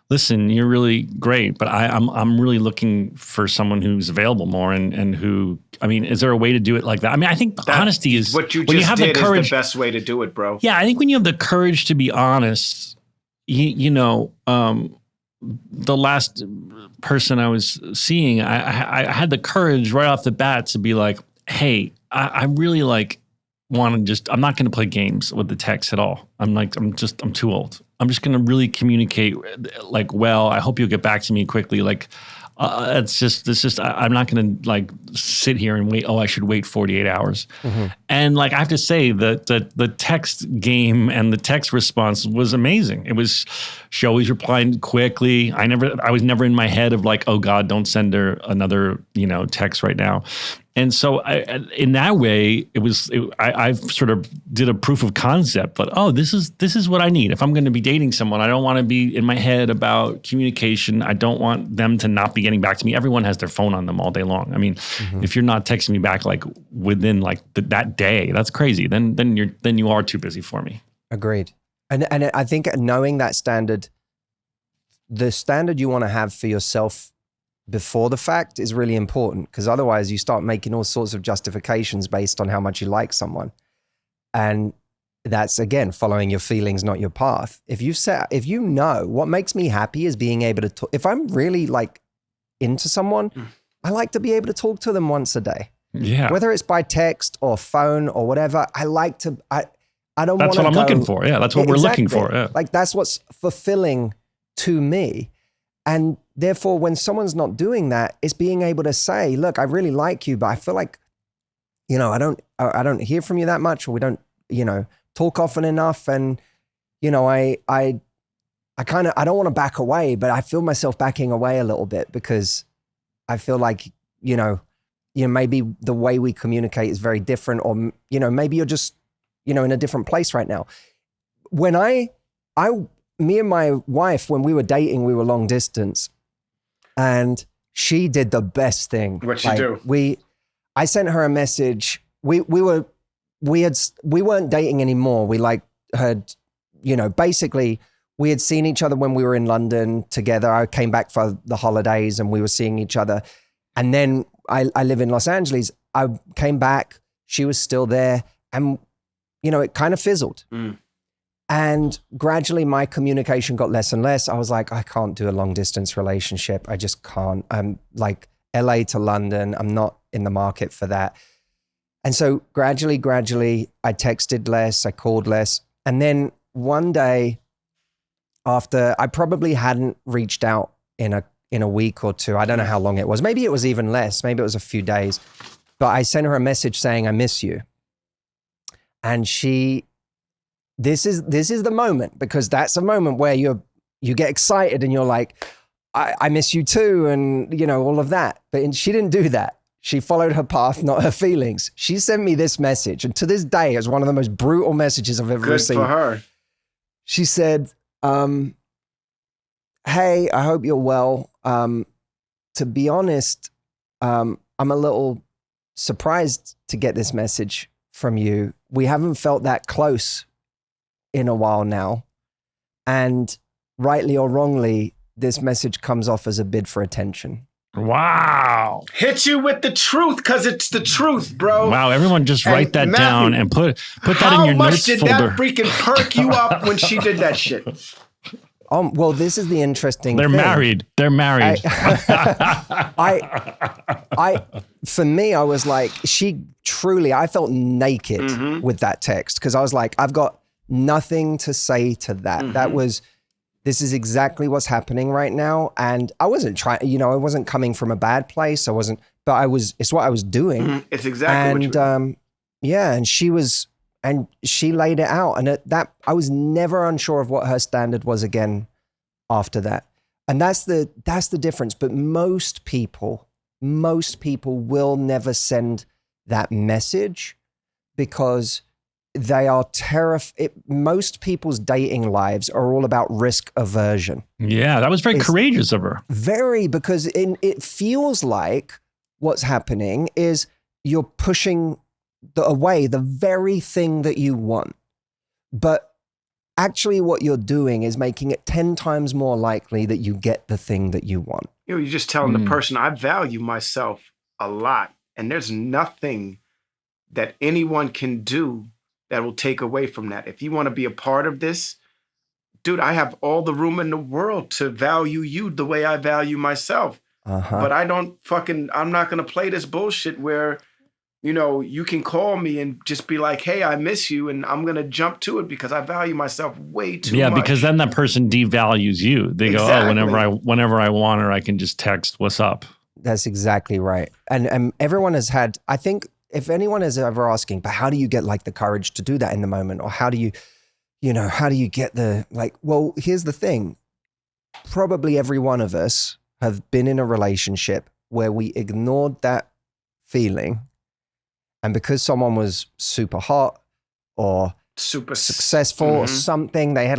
listen, you're really great, but I'm really looking for someone who's available more and who, I mean, is there a way to do it like that? I mean, I think honesty is what you when just you have did the courage, is the best way to do it, bro. Yeah, I think when you have the courage to be honest, you know, the last person I was seeing, I had the courage right off the bat to be like, hey, I really like want to I'm not going to play games with the text at all. I'm too old. I'm just going to really communicate like, well, I hope you'll get back to me quickly. Like, I'm not going to like sit here and wait. Oh, I should wait 48 hours. And like, I have to say that the text game and the text response was amazing. It was, she always replied quickly. I was never in my head of like, oh God, don't send her another, you know, text right now. And so in that way, I sort of did a proof of concept, but, oh, this is what I need. If I'm going to be dating someone, I don't want to be in my head about communication. I don't want them to not be getting back to me. Everyone has their phone on them all day long. I mean, if you're not texting me back like within like that day, that's crazy. Then you are too busy for me. Agreed. And I think knowing that standard, the standard you want to have for yourself before the fact is really important, because otherwise you start making all sorts of justifications based on how much you like someone. And that's, again, following your feelings, not your path. If you know what makes me happy is being able to talk. If I'm really like into someone, I like to be able to talk to them once a day. Yeah. Whether it's by text or phone or whatever, I like to, I don't want to That's what I'm looking for. Yeah. That's what we're looking for. Yeah. Like that's what's fulfilling to me. And therefore, when someone's not doing that, it's being able to say, look, I really like you, but I feel like, you know, I don't hear from you that much, or we don't, you know, talk often enough. And, you know, I don't want to back away, but I feel myself backing away a little bit because I feel like, you know, maybe the way we communicate is very different, or, you know, maybe you're just, you know, in a different place right now. When me and my wife, when we were dating, we were long distance, and she did the best thing. What'd she do? I sent her a message. We weren't dating anymore. We basically we had seen each other when we were in London together. I came back for the holidays and we were seeing each other. And then I live in Los Angeles. I came back, she was still there, and, you know, it kind of fizzled. And gradually my communication got less and less. I was like, I can't do a long distance relationship. I just can't. I'm like LA to London. I'm not in the market for that. And so gradually, I texted less, I called less. And then one day, after I probably hadn't reached out in a week or two, I don't know how long it was. Maybe it was even less. Maybe it was a few days. But I sent her a message saying, I miss you. And this is the moment, because that's a moment where you get excited and you're like, I miss you too. And, you know, all of that. But she didn't do that. She followed her path, not her feelings. She sent me this message. And to this day, it's one of the most brutal messages I've ever received. Good for her. She said, hey, I hope you're well. To be honest, I'm a little surprised to get this message from you. We haven't felt that close in a while now. And rightly or wrongly, this message comes off as a bid for attention. Wow. Hit you with the truth, because it's the truth, bro. Wow, everyone just write that Matthew, down and put that in your notes folder. How much did that freaking perk you up when she did that shit? Well, this is the interesting thing. They're married. For me, I was like, I felt naked with that text, because I was like, I've got nothing to say to that. This is exactly what's happening right now. And I wasn't trying, you know, I wasn't coming from a bad place. It's what I was doing. It's exactly what you were doing. Yeah. And she laid it out. And I was never unsure of what her standard was again after that. And that's the difference. But most people will never send that message, because they are terrified. Most people's dating lives are all about risk aversion. Yeah, that was very courageous of her. Very, because it feels like what's happening is you're pushing away the very thing that you want. But actually what you're doing is making it 10 times more likely that you get the thing that you want. You're just telling the person, I value myself a lot, and there's nothing that anyone can do that will take away from that. If you want to be a part of this, dude, I have all the room in the world to value you the way I value myself. But I'm not going to play this bullshit where, you know, you can call me and just be like, hey, I miss you. And I'm going to jump to it because I value myself way too much. Yeah, because then that person devalues you. They go, oh, whenever I want her, I can just text, what's up? That's exactly right. And everyone has had, I think, if anyone is ever asking, but how do you get like the courage to do that in the moment? Or how do you get well, here's the thing. Probably every one of us have been in a relationship where we ignored that feeling. And because someone was super hot or super successful or something, they had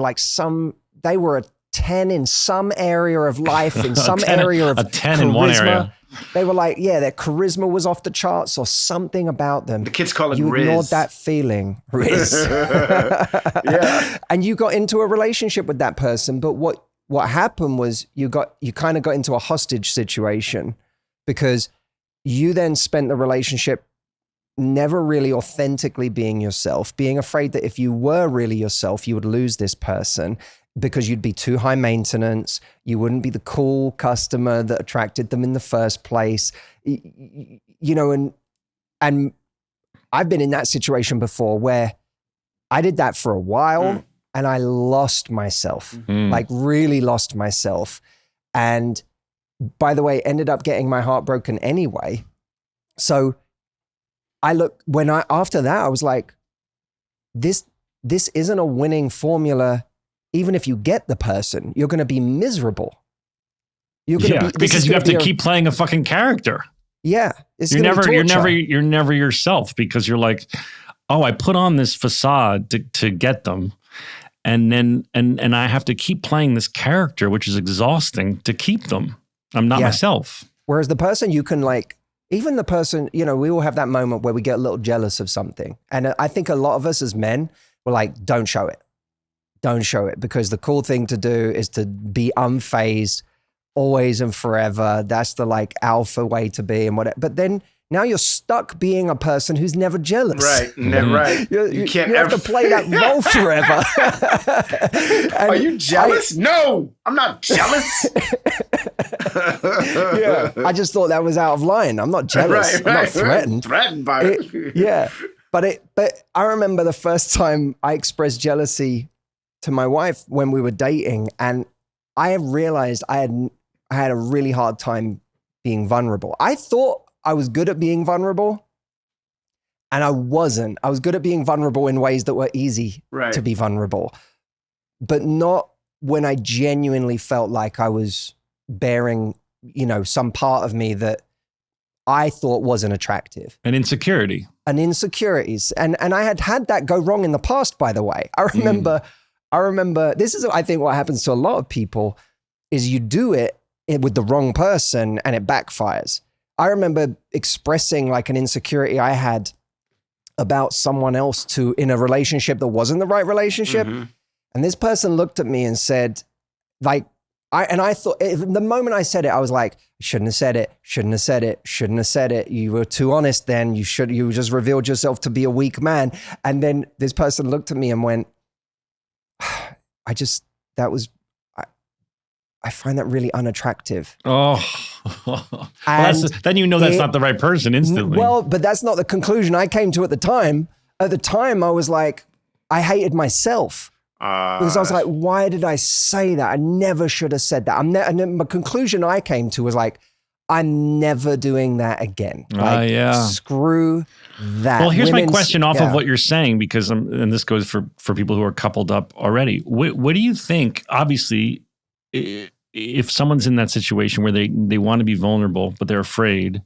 they were a 10 in some area of life, in some area of a 10 charisma. In one area. They were like, yeah, their charisma was off the charts or something about them. The kids call it you Riz. ignored that feeling. Riz. Yeah. And you got into a relationship with that person. But what happened was you kind of got into a hostage situation, because you then spent the relationship never really authentically being yourself, being afraid that if you were really yourself, you would lose this person because you'd be too high maintenance. You wouldn't be the cool customer that attracted them in the first place. You know, and I've been in that situation before where I did that for a while and I lost myself, like really lost myself. And by the way, ended up getting my heart broken anyway. So after that, I was like, this isn't a winning formula. Even if you get the person, you're going to be miserable. Because you have to keep playing a fucking character. Yeah. You're never yourself, because you're like, oh, I put on this facade to get them. And then, and I have to keep playing this character, which is exhausting to keep them. I'm not myself. Whereas the person you can even the person, we all have that moment where we get a little jealous of something. And I think a lot of us as men were like, don't show it. Don't show it, because the cool thing to do is to be unfazed always and forever. That's the alpha way to be and whatever. But then now you're stuck being a person who's never jealous. Right, right. You can't have to play that role forever. Are you jealous? No, I'm not jealous. Yeah, I just thought that was out of line. I'm not jealous. I'm not threatened. Threatened by it. Yeah, but I remember the first time I expressed jealousy to my wife when we were dating, and I realized I had a really hard time being vulnerable. I thought I was good at being vulnerable, and I wasn't. I was good at being vulnerable in ways that were easy to be vulnerable, but not when I genuinely felt like I was bearing, some part of me that I thought wasn't attractive. An insecurity. And insecurities. And I had that go wrong in the past, by the way. I remember, this is, I think, what happens to a lot of people is you do it with the wrong person and it backfires. I remember expressing an insecurity I had about someone else in a relationship that wasn't the right relationship. Mm-hmm. And this person looked at me and said, I thought, the moment I said it, I was like, shouldn't have said it. You were too honest then. You just revealed yourself to be a weak man. And then this person looked at me and went, I find that really unattractive. Oh, then that's not the right person instantly. Well, but that's not the conclusion I came to at the time. At the time, I was like, I hated myself. Because I was like, why did I say that? I never should have said that. And then my conclusion I came to was like, I'm never doing that again. Screw that. Well, here's my question off of what you're saying, because and this goes for people who are coupled up already. What do you think? Obviously, if someone's in that situation where they want to be vulnerable but they're afraid,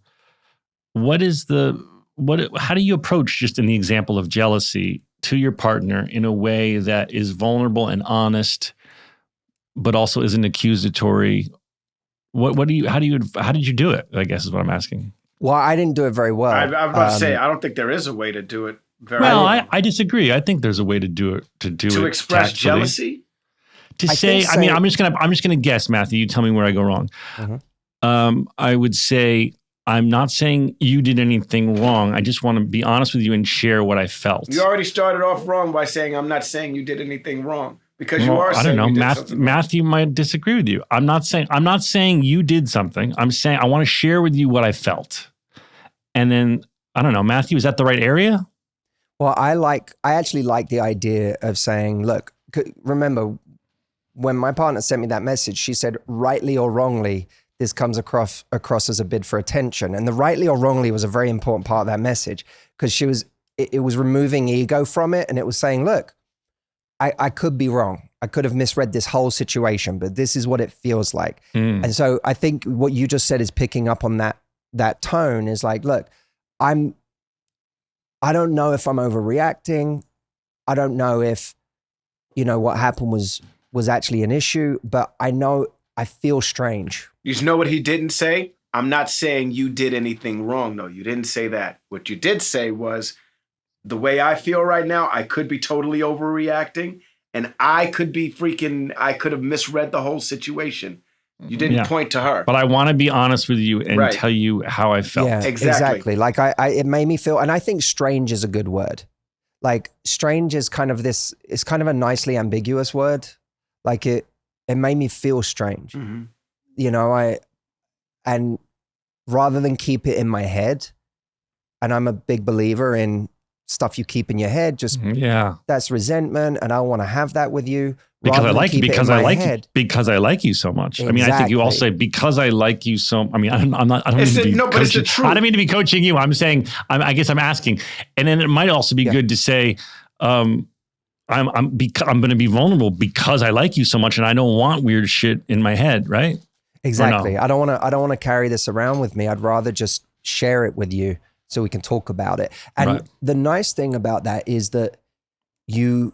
how do you approach, just in the example of jealousy, to your partner in a way that is vulnerable and honest, but also isn't accusatory? How did you do it? I guess is what I'm asking. Well, I didn't do it very well. I was about to say, I don't think there is a way to do it very well. well. I disagree. I think there's a way to do it. To express tactfully. Jealousy? I'm just gonna guess, Matthew. You tell me where I go wrong. Mm-hmm. I would say, I'm not saying you did anything wrong. I just want to be honest with you and share what I felt. You already started off wrong by saying, I'm not saying you did anything wrong. Because you are saying, I don't know, Matthew might disagree with you. I'm not saying you did something. I'm saying I want to share with you what I felt. And then, I don't know, Matthew, is that the right area? Well, I actually like the idea of saying, look, remember when my partner sent me that message, she said, rightly or wrongly, this comes across as a bid for attention. And the rightly or wrongly was a very important part of that message, because it was removing ego from it. And it was saying, look, I could be wrong. I could have misread this whole situation, but this is what it feels like. Mm. And so I think what you just said is picking up on that tone is like, look, I don't know if I'm overreacting. I don't know if, what happened was actually an issue, but I know I feel strange. You know what he didn't say? I'm not saying you did anything wrong. No, you didn't say that. What you did say was, the way I feel right now, I could be totally overreacting, and I could have misread the whole situation. You didn't point to her. But I want to be honest with you and tell you how I felt. Yeah, exactly. Like it made me feel, and I think strange is a good word. Like strange is it's kind of a nicely ambiguous word. Like it made me feel strange. Mm-hmm. And rather than keep it in my head, and I'm a big believer in stuff you keep in your head. Just Yeah. that's resentment, and I want to have that with you. Because rather I than like you, keep it in because I my like you, head. because I like you so much. I mean, I think you all say Exactly. because I like you so. I mean, I'm not. I don't It's mean to the- be no, but it's the coaching. truth. I don't mean to be coaching you. I'm saying. I guess I'm asking, and then it might also be good to say, I'm going to be vulnerable because I like you so much, and I don't want weird shit in my head, right? Exactly. no? I don't want to carry this around with me. I'd rather just share it with you so we can talk about it. And Right. the nice thing about that is that you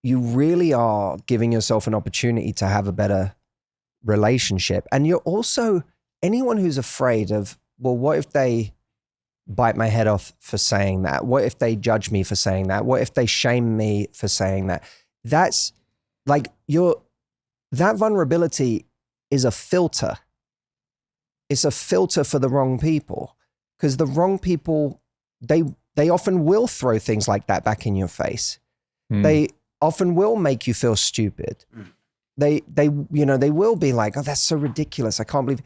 really are giving yourself an opportunity to have a better relationship. And you're also, anyone who's afraid of, well, what if they bite my head off for saying that? What if they judge me for saying that? What if they shame me for saying that? That's like that vulnerability is a filter. It's a filter for the wrong people, because the wrong people, they often will throw things like that back in your face. They often will make you feel stupid. They will be like, oh, that's so ridiculous. I can't believe.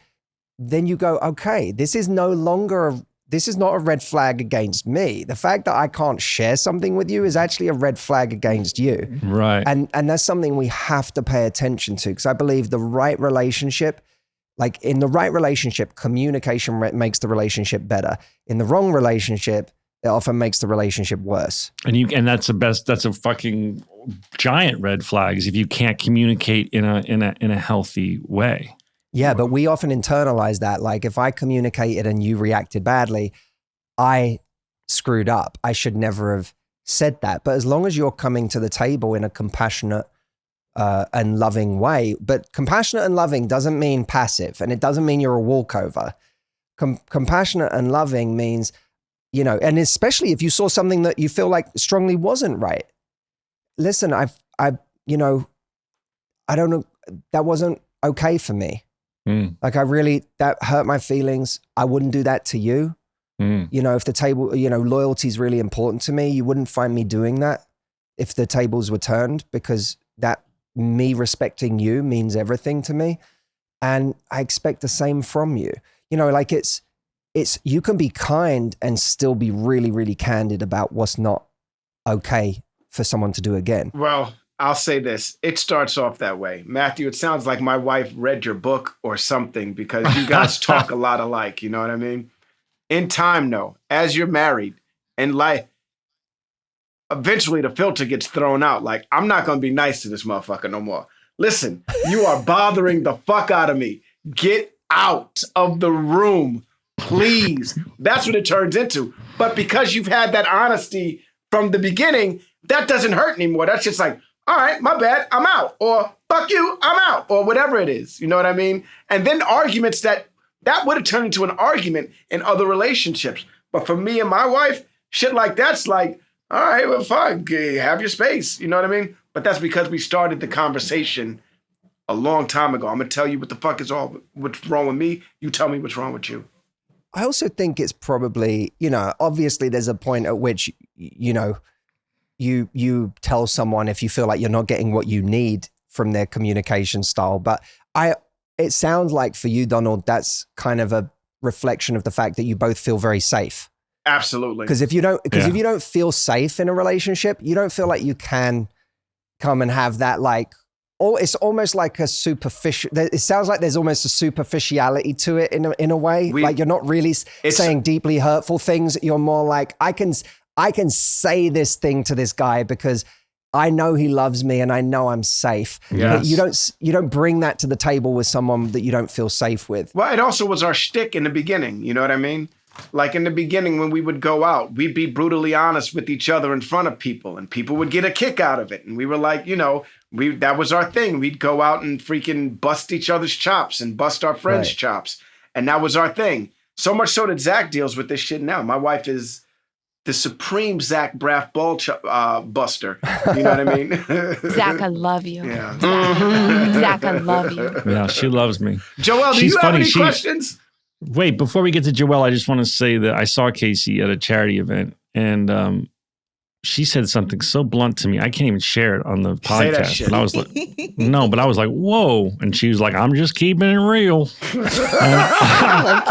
Then you go, okay, this is not a red flag against me. The fact that I can't share something with you is actually a red flag against you. Right. And that's something we have to pay attention to, because I believe the right relationship, like in the right relationship, communication makes the relationship better. In the wrong relationship, it often makes the relationship worse. And that's a fucking giant red flag is if you can't communicate in a healthy way. Yeah, but we often internalize that. Like if I communicated and you reacted badly, I screwed up. I should never have said that. But as long as you're coming to the table in a compassionate and loving way, but compassionate and loving doesn't mean passive, and it doesn't mean you're a walkover. Compassionate and loving means, and especially if you saw something that you feel like strongly wasn't right. Listen, I don't know, that wasn't okay for me. Like that hurt my feelings. I wouldn't do that to you. If the table, loyalty is really important to me, you wouldn't find me doing that if the tables were turned, because that me respecting you means everything to me. And I expect the same from you. Like it's, you can be kind and still be really, really candid about what's not okay for someone to do again. Well, I'll say this. It starts off that way. Matthew, it sounds like my wife read your book or something, because you guys talk a lot alike. You know what I mean? In time, though, as you're married and like, eventually the filter gets thrown out. Like, I'm not going to be nice to this motherfucker no more. Listen, you are bothering the fuck out of me. Get out of the room, please. That's what it turns into. But because you've had that honesty from the beginning, that doesn't hurt anymore. That's just like, all right, my bad, I'm out. Or fuck you, I'm out. Or whatever it is. You know what I mean? And then arguments that would have turned into an argument in other relationships. But for me and my wife, shit like that's like, all right, well, fine, have your space. You know what I mean? But that's because we started the conversation a long time ago. I'm going to tell you what the fuck what's wrong with me. You tell me what's wrong with you. I also think it's probably, obviously there's a point at which, you tell someone if you feel like you're not getting what you need from their communication style. But it sounds like for you, Donald, that's kind of a reflection of the fact that you both feel very safe. Absolutely. Because if you don't feel safe in a relationship, you don't feel like you can come and have that, like, it's almost like a superficial, it sounds like there's almost a superficiality to it in a way. Like you're not really saying deeply hurtful things. You're more like, I can say this thing to this guy because I know he loves me and I know I'm safe. Yes. But you don't bring that to the table with someone that you don't feel safe with. Well, it also was our shtick in the beginning. You know what I mean? Like in the beginning, when we would go out, we'd be brutally honest with each other in front of people, and people would get a kick out of it. And we were like, that was our thing. We'd go out and freaking bust each other's chops and bust our friends' chops. And that was our thing. So much so that Zach deals with this shit now. My wife is the supreme Zach Braff ball buster. You know what I mean? Zach, I love you. Yeah. Zach, I love you. Yeah, she loves me. Joelle, do She's you have funny. any questions? Wait, before we get to Joelle, I just want to say that I saw Casey at a charity event, and she said something so blunt to me. I can't even share it on the podcast. Say that shit. But I was like, no, but I was like, whoa. And she was like, I'm just keeping it real. I love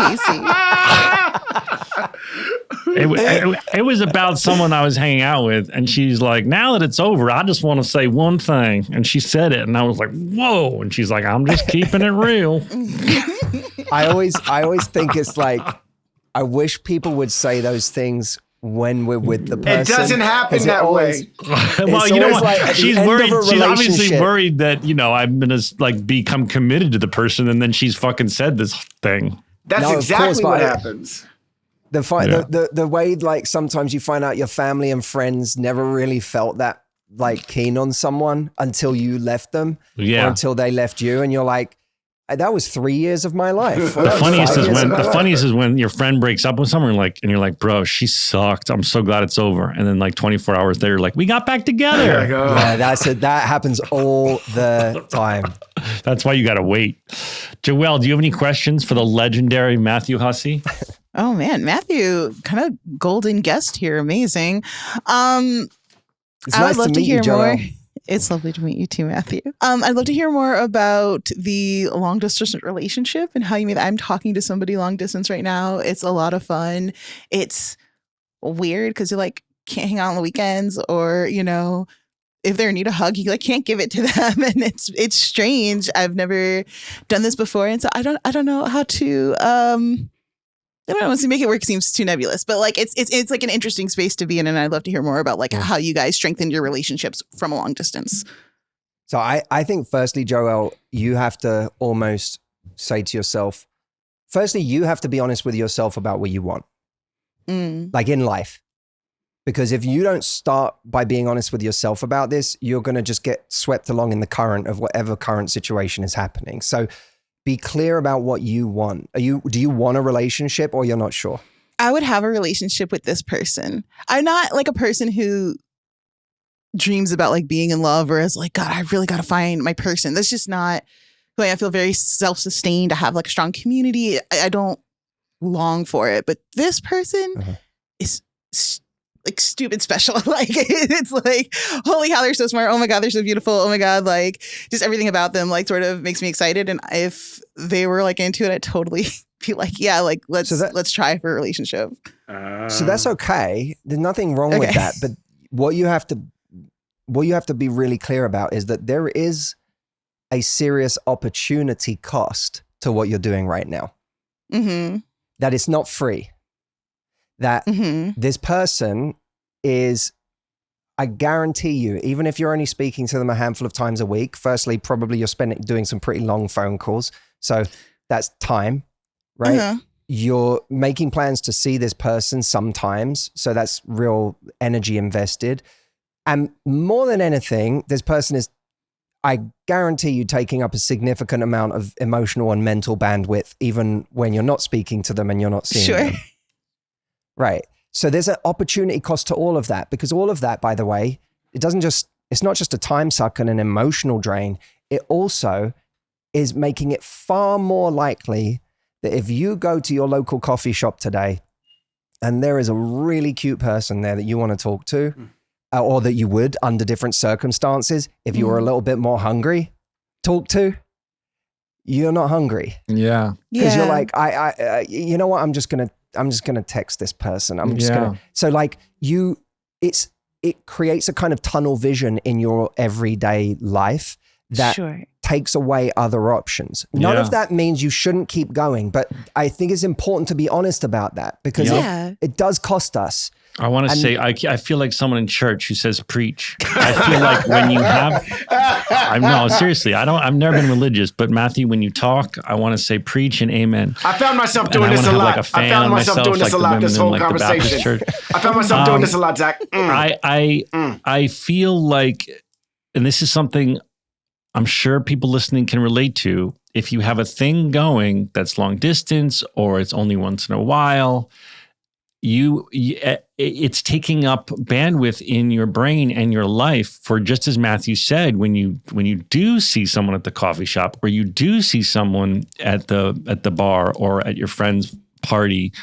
Casey. It was about someone I was hanging out with, and she's like, now that it's over, I just want to say one thing. And she said it, and I was like, whoa. And she's like, I'm just keeping it real. I always think it's like, I wish people would say those things when we're with the person. It doesn't happen that way. Well, you know what? Like She's worried. She's obviously worried that, I'm going to like become committed to the person, and then she's fucking said this thing. That's exactly what happens. The way, like, sometimes you find out your family and friends never really felt that like keen on someone until you left them, or until they left you, and you're like, that was 3 years of my life. The funniest is when your friend breaks up with someone, and you're like, bro, she sucked. I'm so glad it's over. And then like 24 hours later, like, we got back together. Yeah, that's it. That happens all the time. That's why you got to wait. Joelle, do you have any questions for the legendary Matthew Hussey? Oh man, Matthew, kind of golden guest here. Amazing. I would love to hear more. It's lovely to meet you too, Matthew. I'd love to hear more about the long distance relationship and how you made that. I'm talking to somebody long distance right now. It's a lot of fun. It's weird because you like can't hang out on the weekends, or if they need a hug, you like can't give it to them, and it's strange. I've never done this before, and so I don't know how to. I don't know, to make it work seems too nebulous, but like it's like an interesting space to be in, and I'd love to hear more about like how you guys strengthened your relationships from a long distance. So I think firstly, Joelle, you have to almost say to yourself, firstly, you have to be honest with yourself about what you want, like in life. Because if you don't start by being honest with yourself about this, you're going to just get swept along in the current of whatever current situation is happening. So be clear about what you want. Do you want a relationship, or you're not sure? I would have a relationship with this person. I'm not like a person who dreams about like being in love, or is like, God, I really got to find my person. That's just not who I am. I feel very self-sustained. I have like a strong community. I don't long for it. But this person is like stupid special. Like it's like, holy hell, they're so smart. Oh my God, they're so beautiful. Oh my God, like just everything about them like sort of makes me excited. And if they were like into it, I'd totally be like, yeah, like let's try for a relationship. So that's okay. There's nothing wrong with that. But what you have to be really clear about is that there is a serious opportunity cost to what you're doing right now. That it's not free. That this person is, I guarantee you, even if you're only speaking to them a handful of times a week, firstly, probably you're doing some pretty long phone calls. So that's time, right? You're making plans to see this person sometimes. So that's real energy invested. And more than anything, this person is, I guarantee you, taking up a significant amount of emotional and mental bandwidth, even when you're not speaking to them and you're not seeing them. Right. So there's an opportunity cost to all of that, because all of that, by the way, it's not just a time suck and an emotional drain. It also is making it far more likely that if you go to your local coffee shop today and there is a really cute person there that you want to talk to, or that you would under different circumstances, if you were a little bit more hungry, talk to, you're not hungry. Yeah. Because you're like, you know what? I'm just going to text this person. So like it creates a kind of tunnel vision in your everyday life that takes away other options. None of that means you shouldn't keep going, but I think it's important to be honest about that, because it does cost us. I want to say, I feel like someone in church who says preach. I feel like when you have, seriously, I've never been religious, but Matthew, when you talk, I want to say preach and amen. I found myself doing this a lot. I found myself doing this a lot this whole conversation. I found myself doing this a lot, Zach. I feel like, and this is something I'm sure people listening can relate to, if you have a thing going that's long distance or it's only once in a while, it's taking up bandwidth in your brain and your life for, just as Matthew said, when you do see someone at the coffee shop, or you do see someone at the bar or at your friend's party,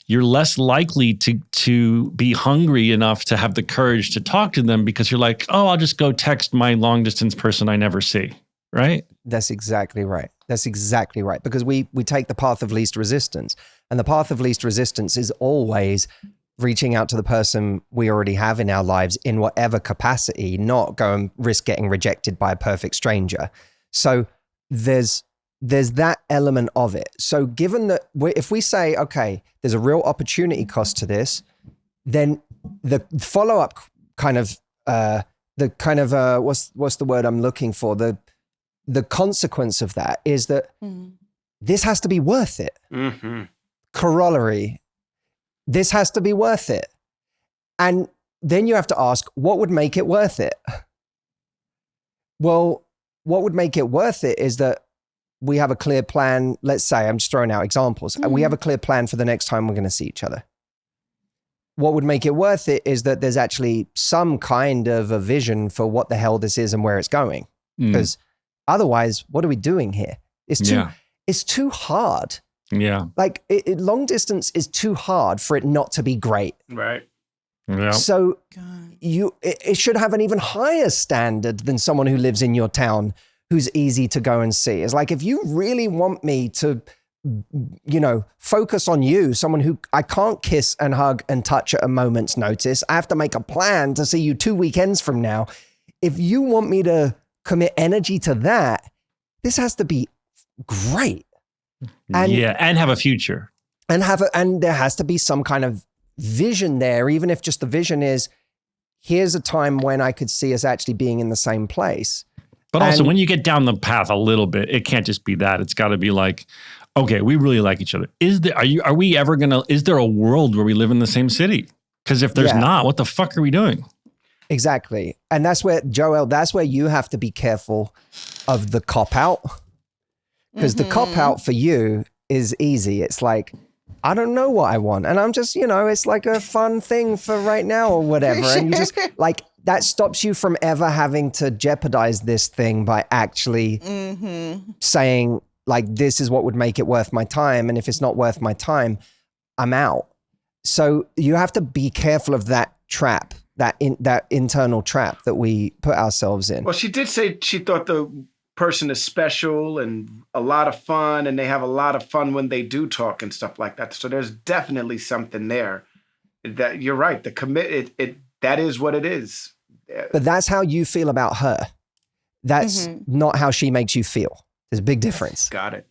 you're less likely to be hungry enough to have the courage to talk to them, because you're like, oh, I'll just go text my long distance person I never see. Right? That's exactly right. That's exactly right. Because we take the path of least resistance. And the path of least resistance is always reaching out to the person we already have in our lives in whatever capacity, not go and risk getting rejected by a perfect stranger. So there's that element of it. So given that if we say, okay, there's a real opportunity cost to this, then the follow-up what's the word I'm looking for? The consequence of that is that this has to be worth it. Mm-hmm. Corollary, this has to be worth it. And then you have to ask, what would make it worth it? Well, what would make it worth it is that we have a clear plan. Let's say, I'm just throwing out examples. And we have a clear plan for the next time we're going to see each other. What would make it worth it is that there's actually some kind of a vision for what the hell this is and where it's going. Because otherwise, what are we doing here? It's too hard. Yeah. Like long distance is too hard for it not to be great. Right. Yeah. So it should have an even higher standard than someone who lives in your town who's easy to go and see. It's like, if you really want me to, focus on you, someone who I can't kiss and hug and touch at a moment's notice, I have to make a plan to see you 2 weekends from now. If you want me to commit energy to that, this has to be great. And have a future. And there has to be some kind of vision there, even if just the vision is, here's a time when I could see us actually being in the same place. But also, when you get down the path a little bit, it can't just be that. It's got to be like, okay, we really like each other. Is there a world where we live in the same city? Because if there's not, what the fuck are we doing? Exactly. And that's where, Joel, you have to be careful of the cop out. Because the cop out for you is easy. It's like, I don't know what I want. And I'm just, it's like a fun thing for right now or whatever. And you just like, that stops you from ever having to jeopardize this thing by actually saying, like, this is what would make it worth my time. And if it's not worth my time, I'm out. So you have to be careful of that trap, that internal trap that we put ourselves in. Well, she did say she thought the person is special and a lot of fun, and they have a lot of fun when they do talk and stuff like that. So there's definitely something there. That you're right. The commit that is what it is. But that's how you feel about her. That's not how she makes you feel. There's a big difference. Got it.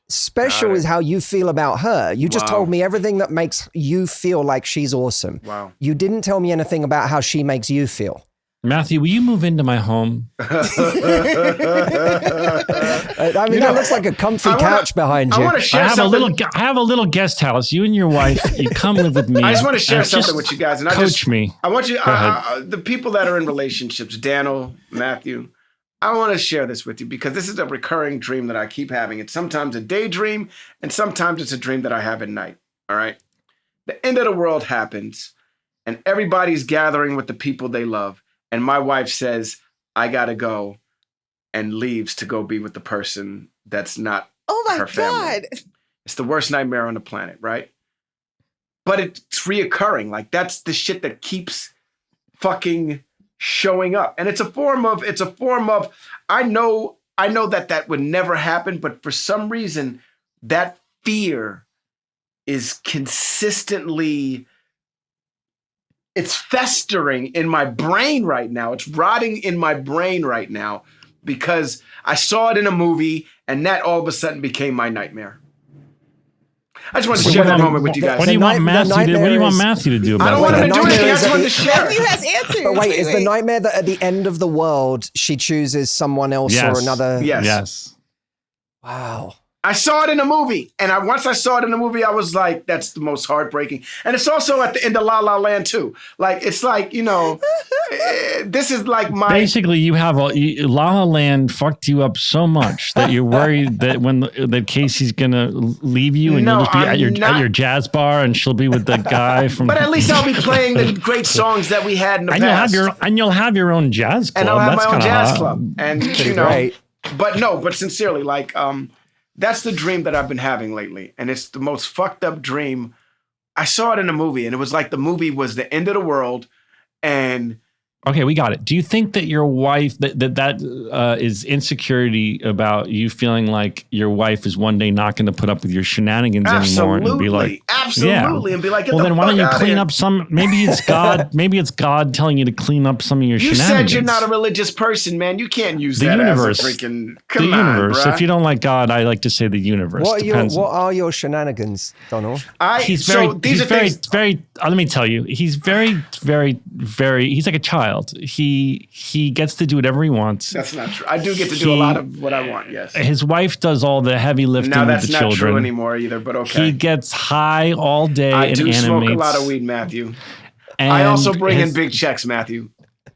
Special is how you feel about her. You just told me everything that makes you feel like she's awesome. Wow. You didn't tell me anything about how she makes you feel. Matthew, will you move into my home? That looks like a comfy couch behind you. I want to share I have something. I have a little guest house. You and your wife, you come live with me. I just want to share and something just with you guys. And coach me. I want you, Go ahead. the people that are in relationships, Daniel, Matthew, I want to share this with you because this is a recurring dream that I keep having. It's sometimes a daydream and sometimes it's a dream that I have at night. All right. The end of the world happens and everybody's gathering with the people they love. And my wife says, I got to go, and leaves to go be with the person that's not her family. It's the worst nightmare on the planet, right? But it's reoccurring. Like, that's the shit that keeps fucking showing up. And it's a form of, I know that would never happen, but for some reason, that fear is consistently, it's festering in my brain right now. It's rotting in my brain right now because I saw it in a movie and that all of a sudden became my nightmare. I just wanted to share that moment with you guys. What do you want Matthew to do about I don't want him to do anything. I just nightmare wanted to share Matthew it. has answers. But wait, is the nightmare that at the end of the world, she chooses someone else or another? Yes. Wow. I saw it in a movie. And once I saw it in the movie, I was like, that's the most heartbreaking. And it's also at the end of La La Land too. Like, it's like, this is like my... Basically, you have La La Land fucked you up so much that you're worried that that Casey's going to leave you and you'll just be at your jazz bar and she'll be with the guy from... But at least I'll be playing the great songs that we had in the past. You'll have your own jazz club. And I'll have That's my own kinda jazz hot. club. And, Right. but sincerely, like... that's the dream that I've been having lately. And it's the most fucked up dream. I saw it in a movie and it was like the movie was the end of the world and Okay, we got it. Do you think that your wife that is insecurity about you feeling like your wife is one day not going to put up with your shenanigans anymore and be like, absolutely, and be like, well, then why don't you clean up some? Maybe it's God. Maybe it's God telling you to clean up some of your You shenanigans. said you're not a religious person, man. You can't use The that universe. as a freaking. The Come on, universe. bruh. If you don't like God, I like to say the universe. What Depends. are your shenanigans, Donald? He's so very, these he's are very, things. very. Let me tell you, he's very, very, very. He's like a child. He gets to do whatever he wants. That's not true. I do get to do a lot of what I want. Yes. His wife does all the heavy lifting Now with that's the not children. true anymore either. But okay. He gets high all day I and do animates. smoke a lot of weed, Matthew. And I also bring in big checks, Matthew.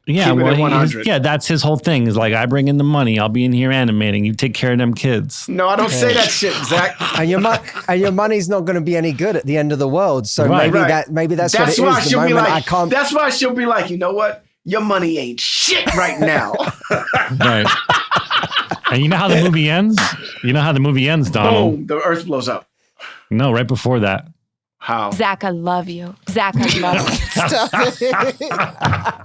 Yeah, keep it well, at 100. that's his whole thing. Is like, I bring in the money. I'll be in here animating. You take care of them kids. No, I don't say that shit, Zach. And your money's not going to be any good at the end of the world. So Right. maybe that's what it why is. The she'll be moment like. I can't. That's why she'll be like, you know what? Your money ain't shit right now. Right. And you know how the movie ends? You know how the movie ends, Donald? Boom, the earth blows up. No, right before that. How? Zach, I love you. Zach, I love you. Stop it.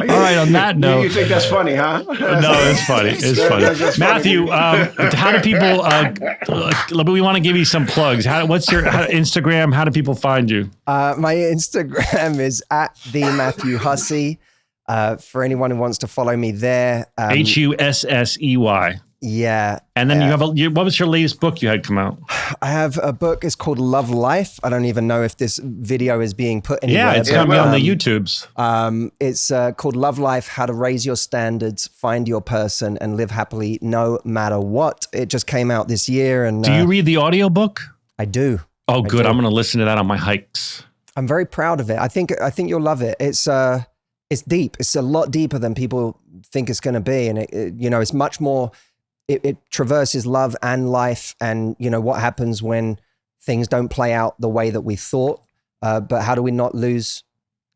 All right, on that note. You think that's funny, huh? No, it's funny. It's funny. That's Matthew, funny. how do people, we want to give you some plugs. What's your Instagram? How do people find you? My Instagram is at the Matthew Hussey. For anyone who wants to follow me there, Hussey. yeah. And then you have what was your latest book you had come out? I have a book. It's called Love Life. I don't even know if this video is being put anywhere. Yeah, it's going to be on the YouTubes. It's called Love Life: How to Raise Your Standards, Find Your Person, and Live Happily No Matter What. It just came out this year, and Do you read the audiobook? I do. Oh, good. do. I'm going to listen to that on my hikes. I'm very proud of it. I think you'll love it. It's deep. It's a lot deeper than people think it's going to be, and it's much more. It traverses love and life, and what happens when things don't play out the way that we thought. But how do we not lose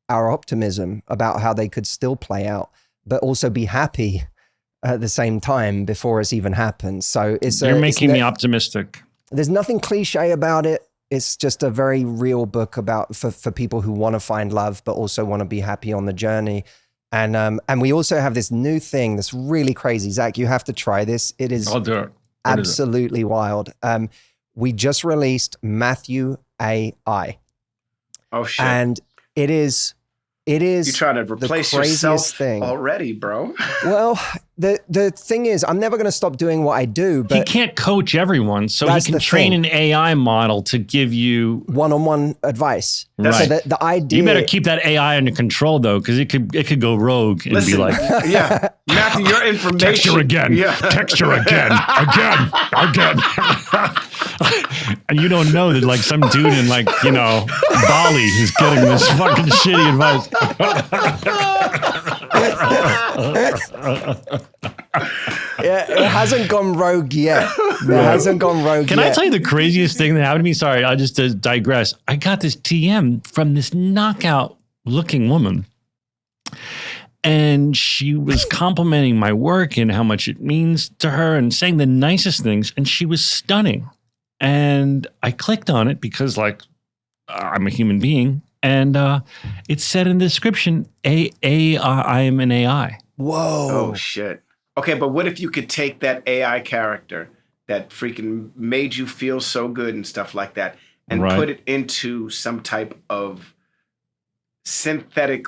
our optimism about how they could still play out, but also be happy at the same time before it's even happened? So You're making me optimistic. There's nothing cliche about it. It's just a very real book for people who want to find love, but also want to be happy on the journey. And we also have this new thing that's really crazy. Zach, you have to try this. It is I'll do it. absolutely wild. We just released Matthew AI. Oh shit! And it is You're trying to replace the craziest yourself thing. already, bro. Well, the thing is, I'm never going to stop doing what I do, He but can't coach everyone, so he That's can the train thing. an AI model to give you. one-on-one advice. Right. So the idea. You better keep that AI under control, though, because it could go rogue and Listen, be like, yeah, Matthew, your information. text her again, Yeah. text her again. And you don't know that like some dude in Bali is getting this fucking shitty advice. Yeah, it hasn't gone rogue yet. It hasn't gone rogue Can yet. I tell you the craziest thing that happened to me? Sorry, I'll just digress. I got this TM from this knockout looking woman. And she was complimenting my work and how much it means to her and saying the nicest things. And she was stunning. And I clicked on it because I'm a human being. And it said in the description, I am an AI. Whoa. Oh shit. Okay, but what if you could take that AI character that freaking made you feel so good and stuff like that and Right. put it into some type of synthetic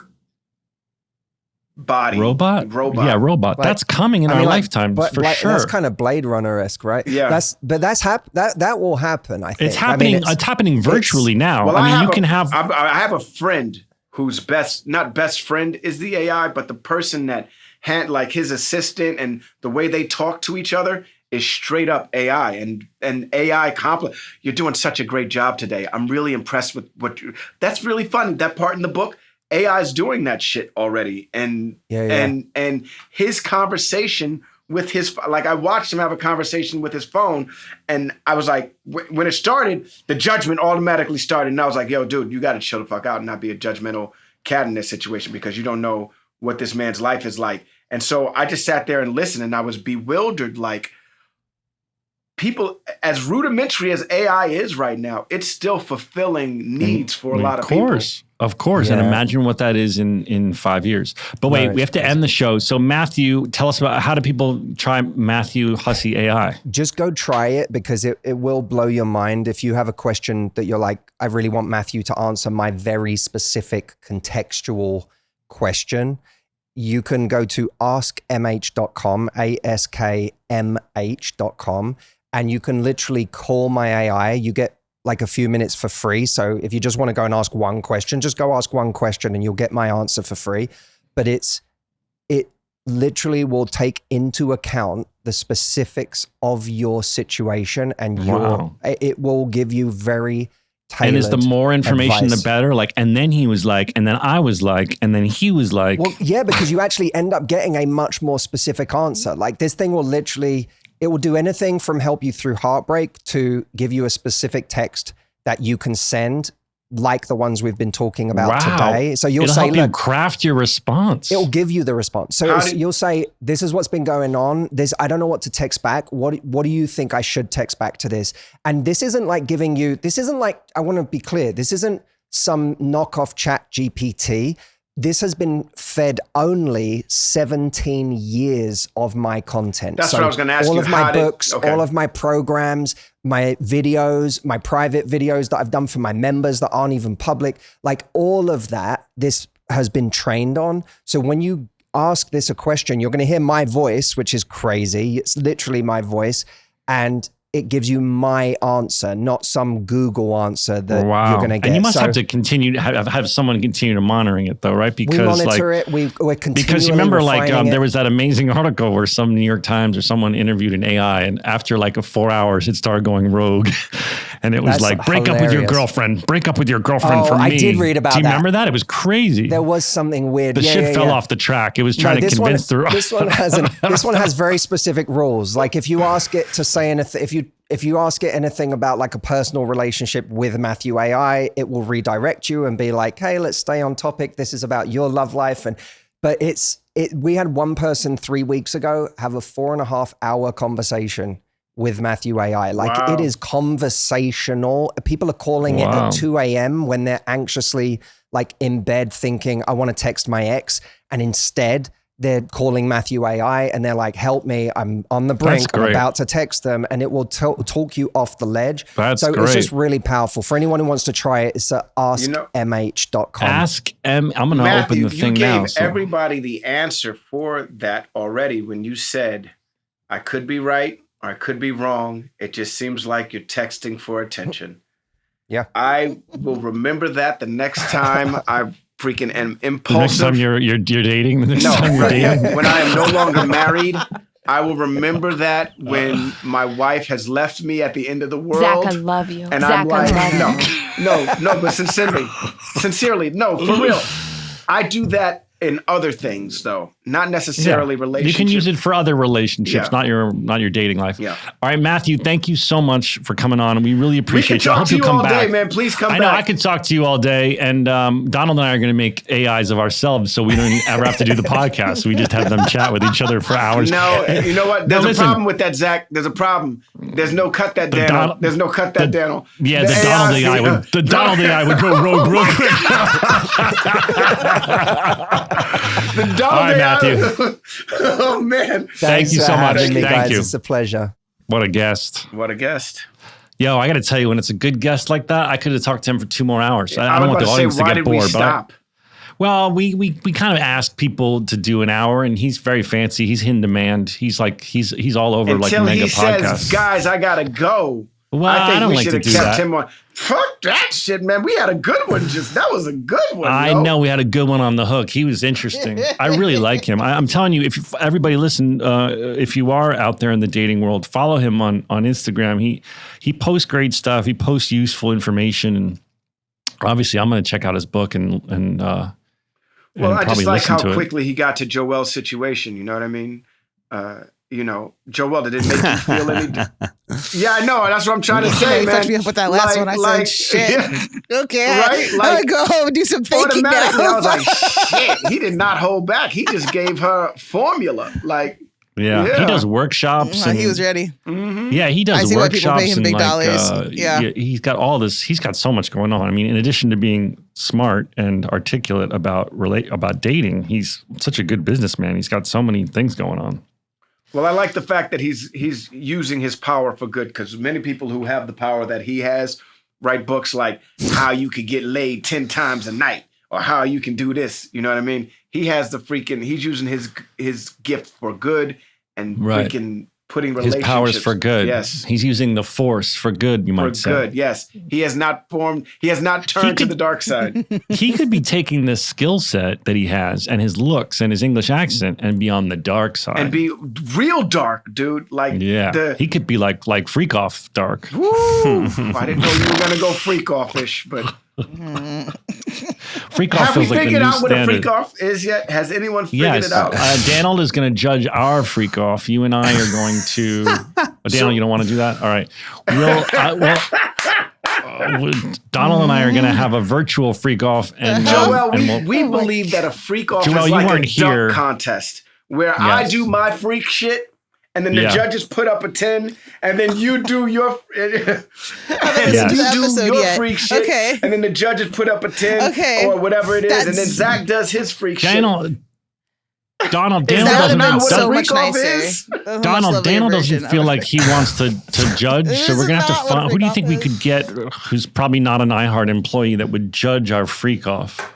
body? Robot? Yeah, robot. Like- That's coming in our lifetime for sure. That's kind of Blade Runner-esque, right? Yeah. That will happen, I think. It's happening. It's happening virtually now. Well, I mean, you have can a- have. I have a friend whose not best friend is the AI, but the person that had his assistant and the way they talk to each other is straight up AI and AI compliment. You're doing such a great job today. I'm really impressed with what you. That's really fun. That part in the book, AI is doing that shit already, and his conversation with his I watched him have a conversation with his phone, and I was like, when it started, the judgment automatically started, and I was like, yo, dude, you got to chill the fuck out and not be a judgmental cat in this situation because you don't know what this man's life is like. And so I just sat there and listened, and I was bewildered, people, as rudimentary as AI is right now, it's still fulfilling needs for a lot of people. Of course. Yeah. And imagine what that is in 5 years. But wait, No, we have to end the show. So Matthew, tell us about how do people try Matthew Hussey AI? Just go try it because it will blow your mind. If you have a question that you're like, I really want Matthew to answer my very specific contextual question, you can go to askmh.com, askmh.com, and you can literally call my AI. You get like a few minutes for free. So if you just want to go and ask one question, just go ask one question and you'll get my answer for free. But it literally will take into account the specifics of your situation and it will give you very tailored and is the more information, advice. the better? Like, and then he was like, and then I was like, and then he was like. Well, yeah, because you actually end up getting a much more specific answer. Like this thing will literally, it will do anything from help you through heartbreak to give you a specific text that you can send, like the ones we've been talking about today. So you'll It'll say, help you look, craft your response. it'll give you the response. So you'll say, this is what's been going on. I don't know what to text back. What do you think I should text back to this? And this isn't like I want to be clear. This isn't some knockoff Chat GPT. This has been fed only 17 years of my content. That's what I was going to ask you. All of my books, all of my programs, my videos, my private videos that I've done for my members that aren't even public, like all of that, this has been trained on. So when you ask this a question, you're going to hear my voice, which is crazy. It's literally my voice. And it gives you my answer, not some Google answer that you're going to get. And you must have to continue to have someone continue to monitoring it though, right? Because we monitor it. We're continually because you remember like refining there was that amazing article where some New York Times or someone interviewed an AI and after like 4 hours it started going rogue. And it was That's like, break up with your girlfriend for me. I did read about that. Do you remember that? It was crazy. There was something weird. The shit fell off the track. It was trying to convince this one has very specific rules. Like if you ask it to say anything, if you ask it anything about like a personal relationship with Matthew AI, it will redirect you and be like, hey, let's stay on topic. This is about your love life. But we had one person 3 weeks ago have a 4.5 hour conversation with Matthew AI. Like it is conversational. People are calling it at 2 a.m. when they're anxiously like in bed thinking, I want to text my ex. And instead they're calling Matthew AI and they're like, help me, I'm on the brink, I'm about to text them, and it will talk you off the ledge. That's so great. It's just really powerful. For anyone who wants to try it, it's at askmh.com. I'm going to open the thing now. You gave everybody the answer for that already when you said, I could be right or I could be wrong. It just seems like you're texting for attention. Yeah. I will remember that the next time I freaking am impulsive. The next time you're dating? The next time you're dating? When I am no longer married, I will remember that when my wife has left me at the end of the world. Zach, I love you. And Zach, I'm like, I love no, but sincerely, no, for real. I do that in other things, though, not necessarily relationships. You can use it for other relationships, not your dating life. Yeah. All right, Matthew, thank you so much for coming on. We really appreciate you. I hope you come back. All day, man. Please come back. I know I could talk to you all day, and Donald and I are going to make AIs of ourselves, so we don't ever have to do the podcast. We just have them chat with each other for hours. No, you know what? There's a problem with that, Zach. There's a problem. There's no cut that Daniel. There's no cut that Daniel. Yeah, the Donald AI would go rogue real quick. All right, Matthew. Oh, man. Thank you so much. Thank you. It's a pleasure. What a guest. What a guest. Yo, I got to tell you, when it's a good guest like that, I could have talked to him for 2 more hours. I don't want the audience to get bored. Stop? Well, we kind of asked people to do an hour, and he's very fancy. He's in demand. He's like he's all over like mega podcasts. Until he says, guys, I gotta go. Well, I don't like to do that. Him on. Fuck that shit, man. We had a good one. That was a good one. I know we had a good one on the hook. He was interesting. I really like him. I'm telling you, if everybody listen, if you are out there in the dating world, follow him on Instagram. He posts great stuff. He posts useful information, and obviously, I'm going to check out his book and I just like how quickly he got to Joel's situation. You know what I mean? Joel, did it make you feel any? Yeah, I know. That's what I'm trying to say, man. You fucked me up with that last one. I said, shit. Yeah. Okay. Right? I'm going to go home and do some thinking now. I was like, shit. He did not hold back. He just gave her formula. Like, Yeah. Yeah. He does workshops. Oh, and he was ready. Yeah, he does I see why people workshops pay him and big like, dollars. Yeah. he's got all this. He's got so much going on. I mean, in addition to being smart and articulate about dating, he's such a good businessman. He's got so many things going on. Well, I like the fact that he's using his power for good, because many people who have the power that he has write books like how you could get laid 10 times a night or how you can do this. You know what I mean? He has he's using his gift for good and freaking putting His relationships. powers for good. Yes. He's using the force for good, you might say. For good, yes. He has not turned to the dark side. He could be taking this skill set that he has and his looks and his English accent and be on the dark side. And be real dark, dude. Like he could be like freak off dark. Woo! I didn't know you were gonna go freak off-ish, but freak off have we feels like the figured new out what a standard. freak off is yet? Has anyone figured Yes, it out? Donald is going to judge our freak off. You and I are going to. Daniel, you don't want to do that? All right. Donald and I are going to have a virtual freak off, and Joel, we believe that a freak off Joel, is you like weren't a here. dunk contest where I do my freak shit, and then the judges put up a 10, and then you do your freak shit, okay, and then the judges put up a 10 or whatever it is, and then Zach does his freak shit. Donald doesn't feel like he wants to judge, so we're gonna have to find. Who do you think we could get? Who's probably not an iHeart employee that would judge our freak off?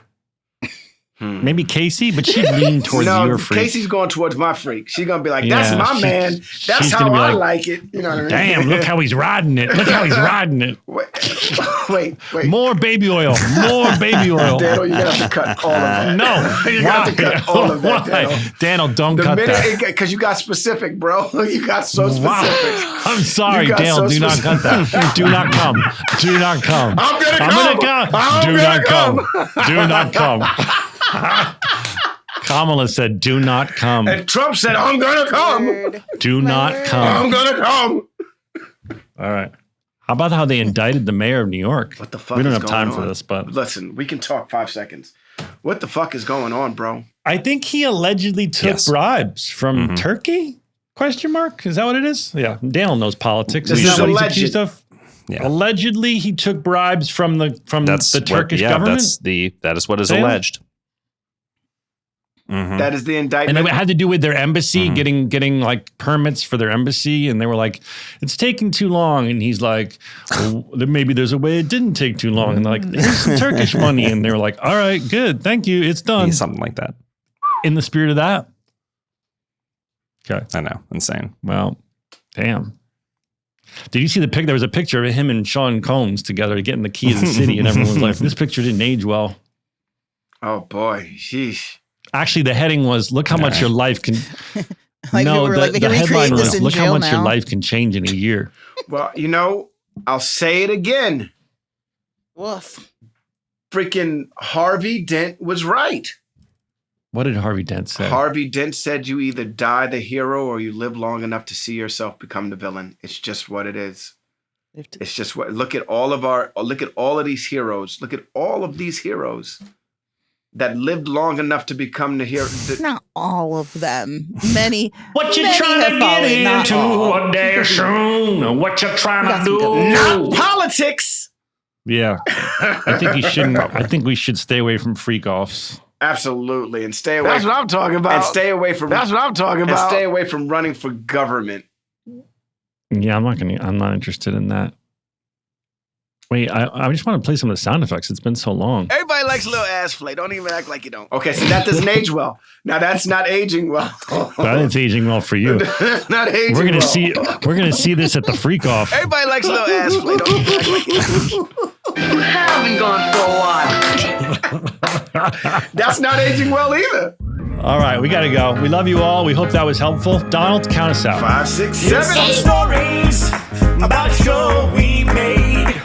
Maybe Casey, but she'd lean towards your freak. Casey's going towards my freak. She's gonna be like, "That's my man. That's how I like it." You know what I mean? Damn! Look how he's riding it. Look how he's riding it. Wait. More baby oil. More baby oil. Daniel, you're gonna have to cut all of that. No, you have to cut all of that. Daniel, don't cut that. Because you got specific, bro. You got so specific. Wow. I'm sorry, Daniel. Do not cut that. Do not come. Do not come. I'm gonna come. Do not come. Do not come. Kamala said, "Do not come." And Trump said, "I'm gonna come." Do not come. I'm gonna come. All right. How about how they indicted the mayor of New York? What the fuck? We don't is have time going for on? this, but listen, we can talk 5 seconds. What the fuck is going on, bro? I think he allegedly took bribes from Turkey? Question mark? Is that what it is? Yeah. Daniel knows politics. This Is that is what he's alleged. accused of? Yeah. Allegedly, he took bribes from the Turkish government. That is what is alleged. That is the indictment. And it had to do with their embassy, getting like permits for their embassy. And they were like, it's taking too long. And he's like, well, maybe there's a way it didn't take too long. And they're like, here's some Turkish money. And they were like, all right, good. Thank you. It's done. Something like that. In the spirit of that. Okay. I know. Insane. Well, damn. Did you see the pic? There was a picture of him and Sean Combs together getting the key of the city. And everyone was like, this picture didn't age well. Oh, boy. Sheesh. Actually, the heading was, look how much your life can... Like no, the headline was, look how much now. your life can change in a year. Well, I'll say it again. Woof. Freaking Harvey Dent was right. What did Harvey Dent say? Harvey Dent said you either die the hero or you live long enough to see yourself become the villain. It's just what it is. It's just what. Look at all of these heroes. Look at all of these heroes that lived long enough to become the hero. Not all of them. Many. What you many trying have to get fallen, not into all. a day soon? What you trying to do? Not politics. Yeah, I think you shouldn't. I think we should stay away from freak offs. Absolutely, and stay away. That's what I'm talking about. And stay away from. That's what I'm talking about. And stay away from running for government. Yeah, I'm not interested in that. Wait, I just want to play some of the sound effects. It's been so long. Everybody likes a little ass play. Don't even act like you don't. Okay, so that doesn't age well. Now that's not aging well. That's aging well for you. Not aging We're gonna well. We're gonna see this at the freak off. Everybody likes a little ass play. Don't even act like you You haven't gone for a while. That's not aging well either. All right, we gotta go. We love you all. We hope that was helpful. Donald, count us out. 5, 6, Here's 7. some stories about a show we made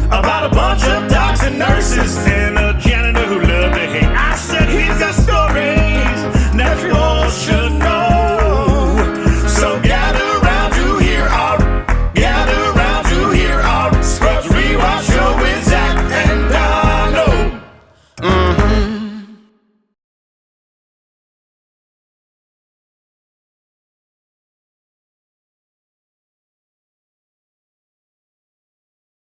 about a bunch of docs and nurses and a janitor who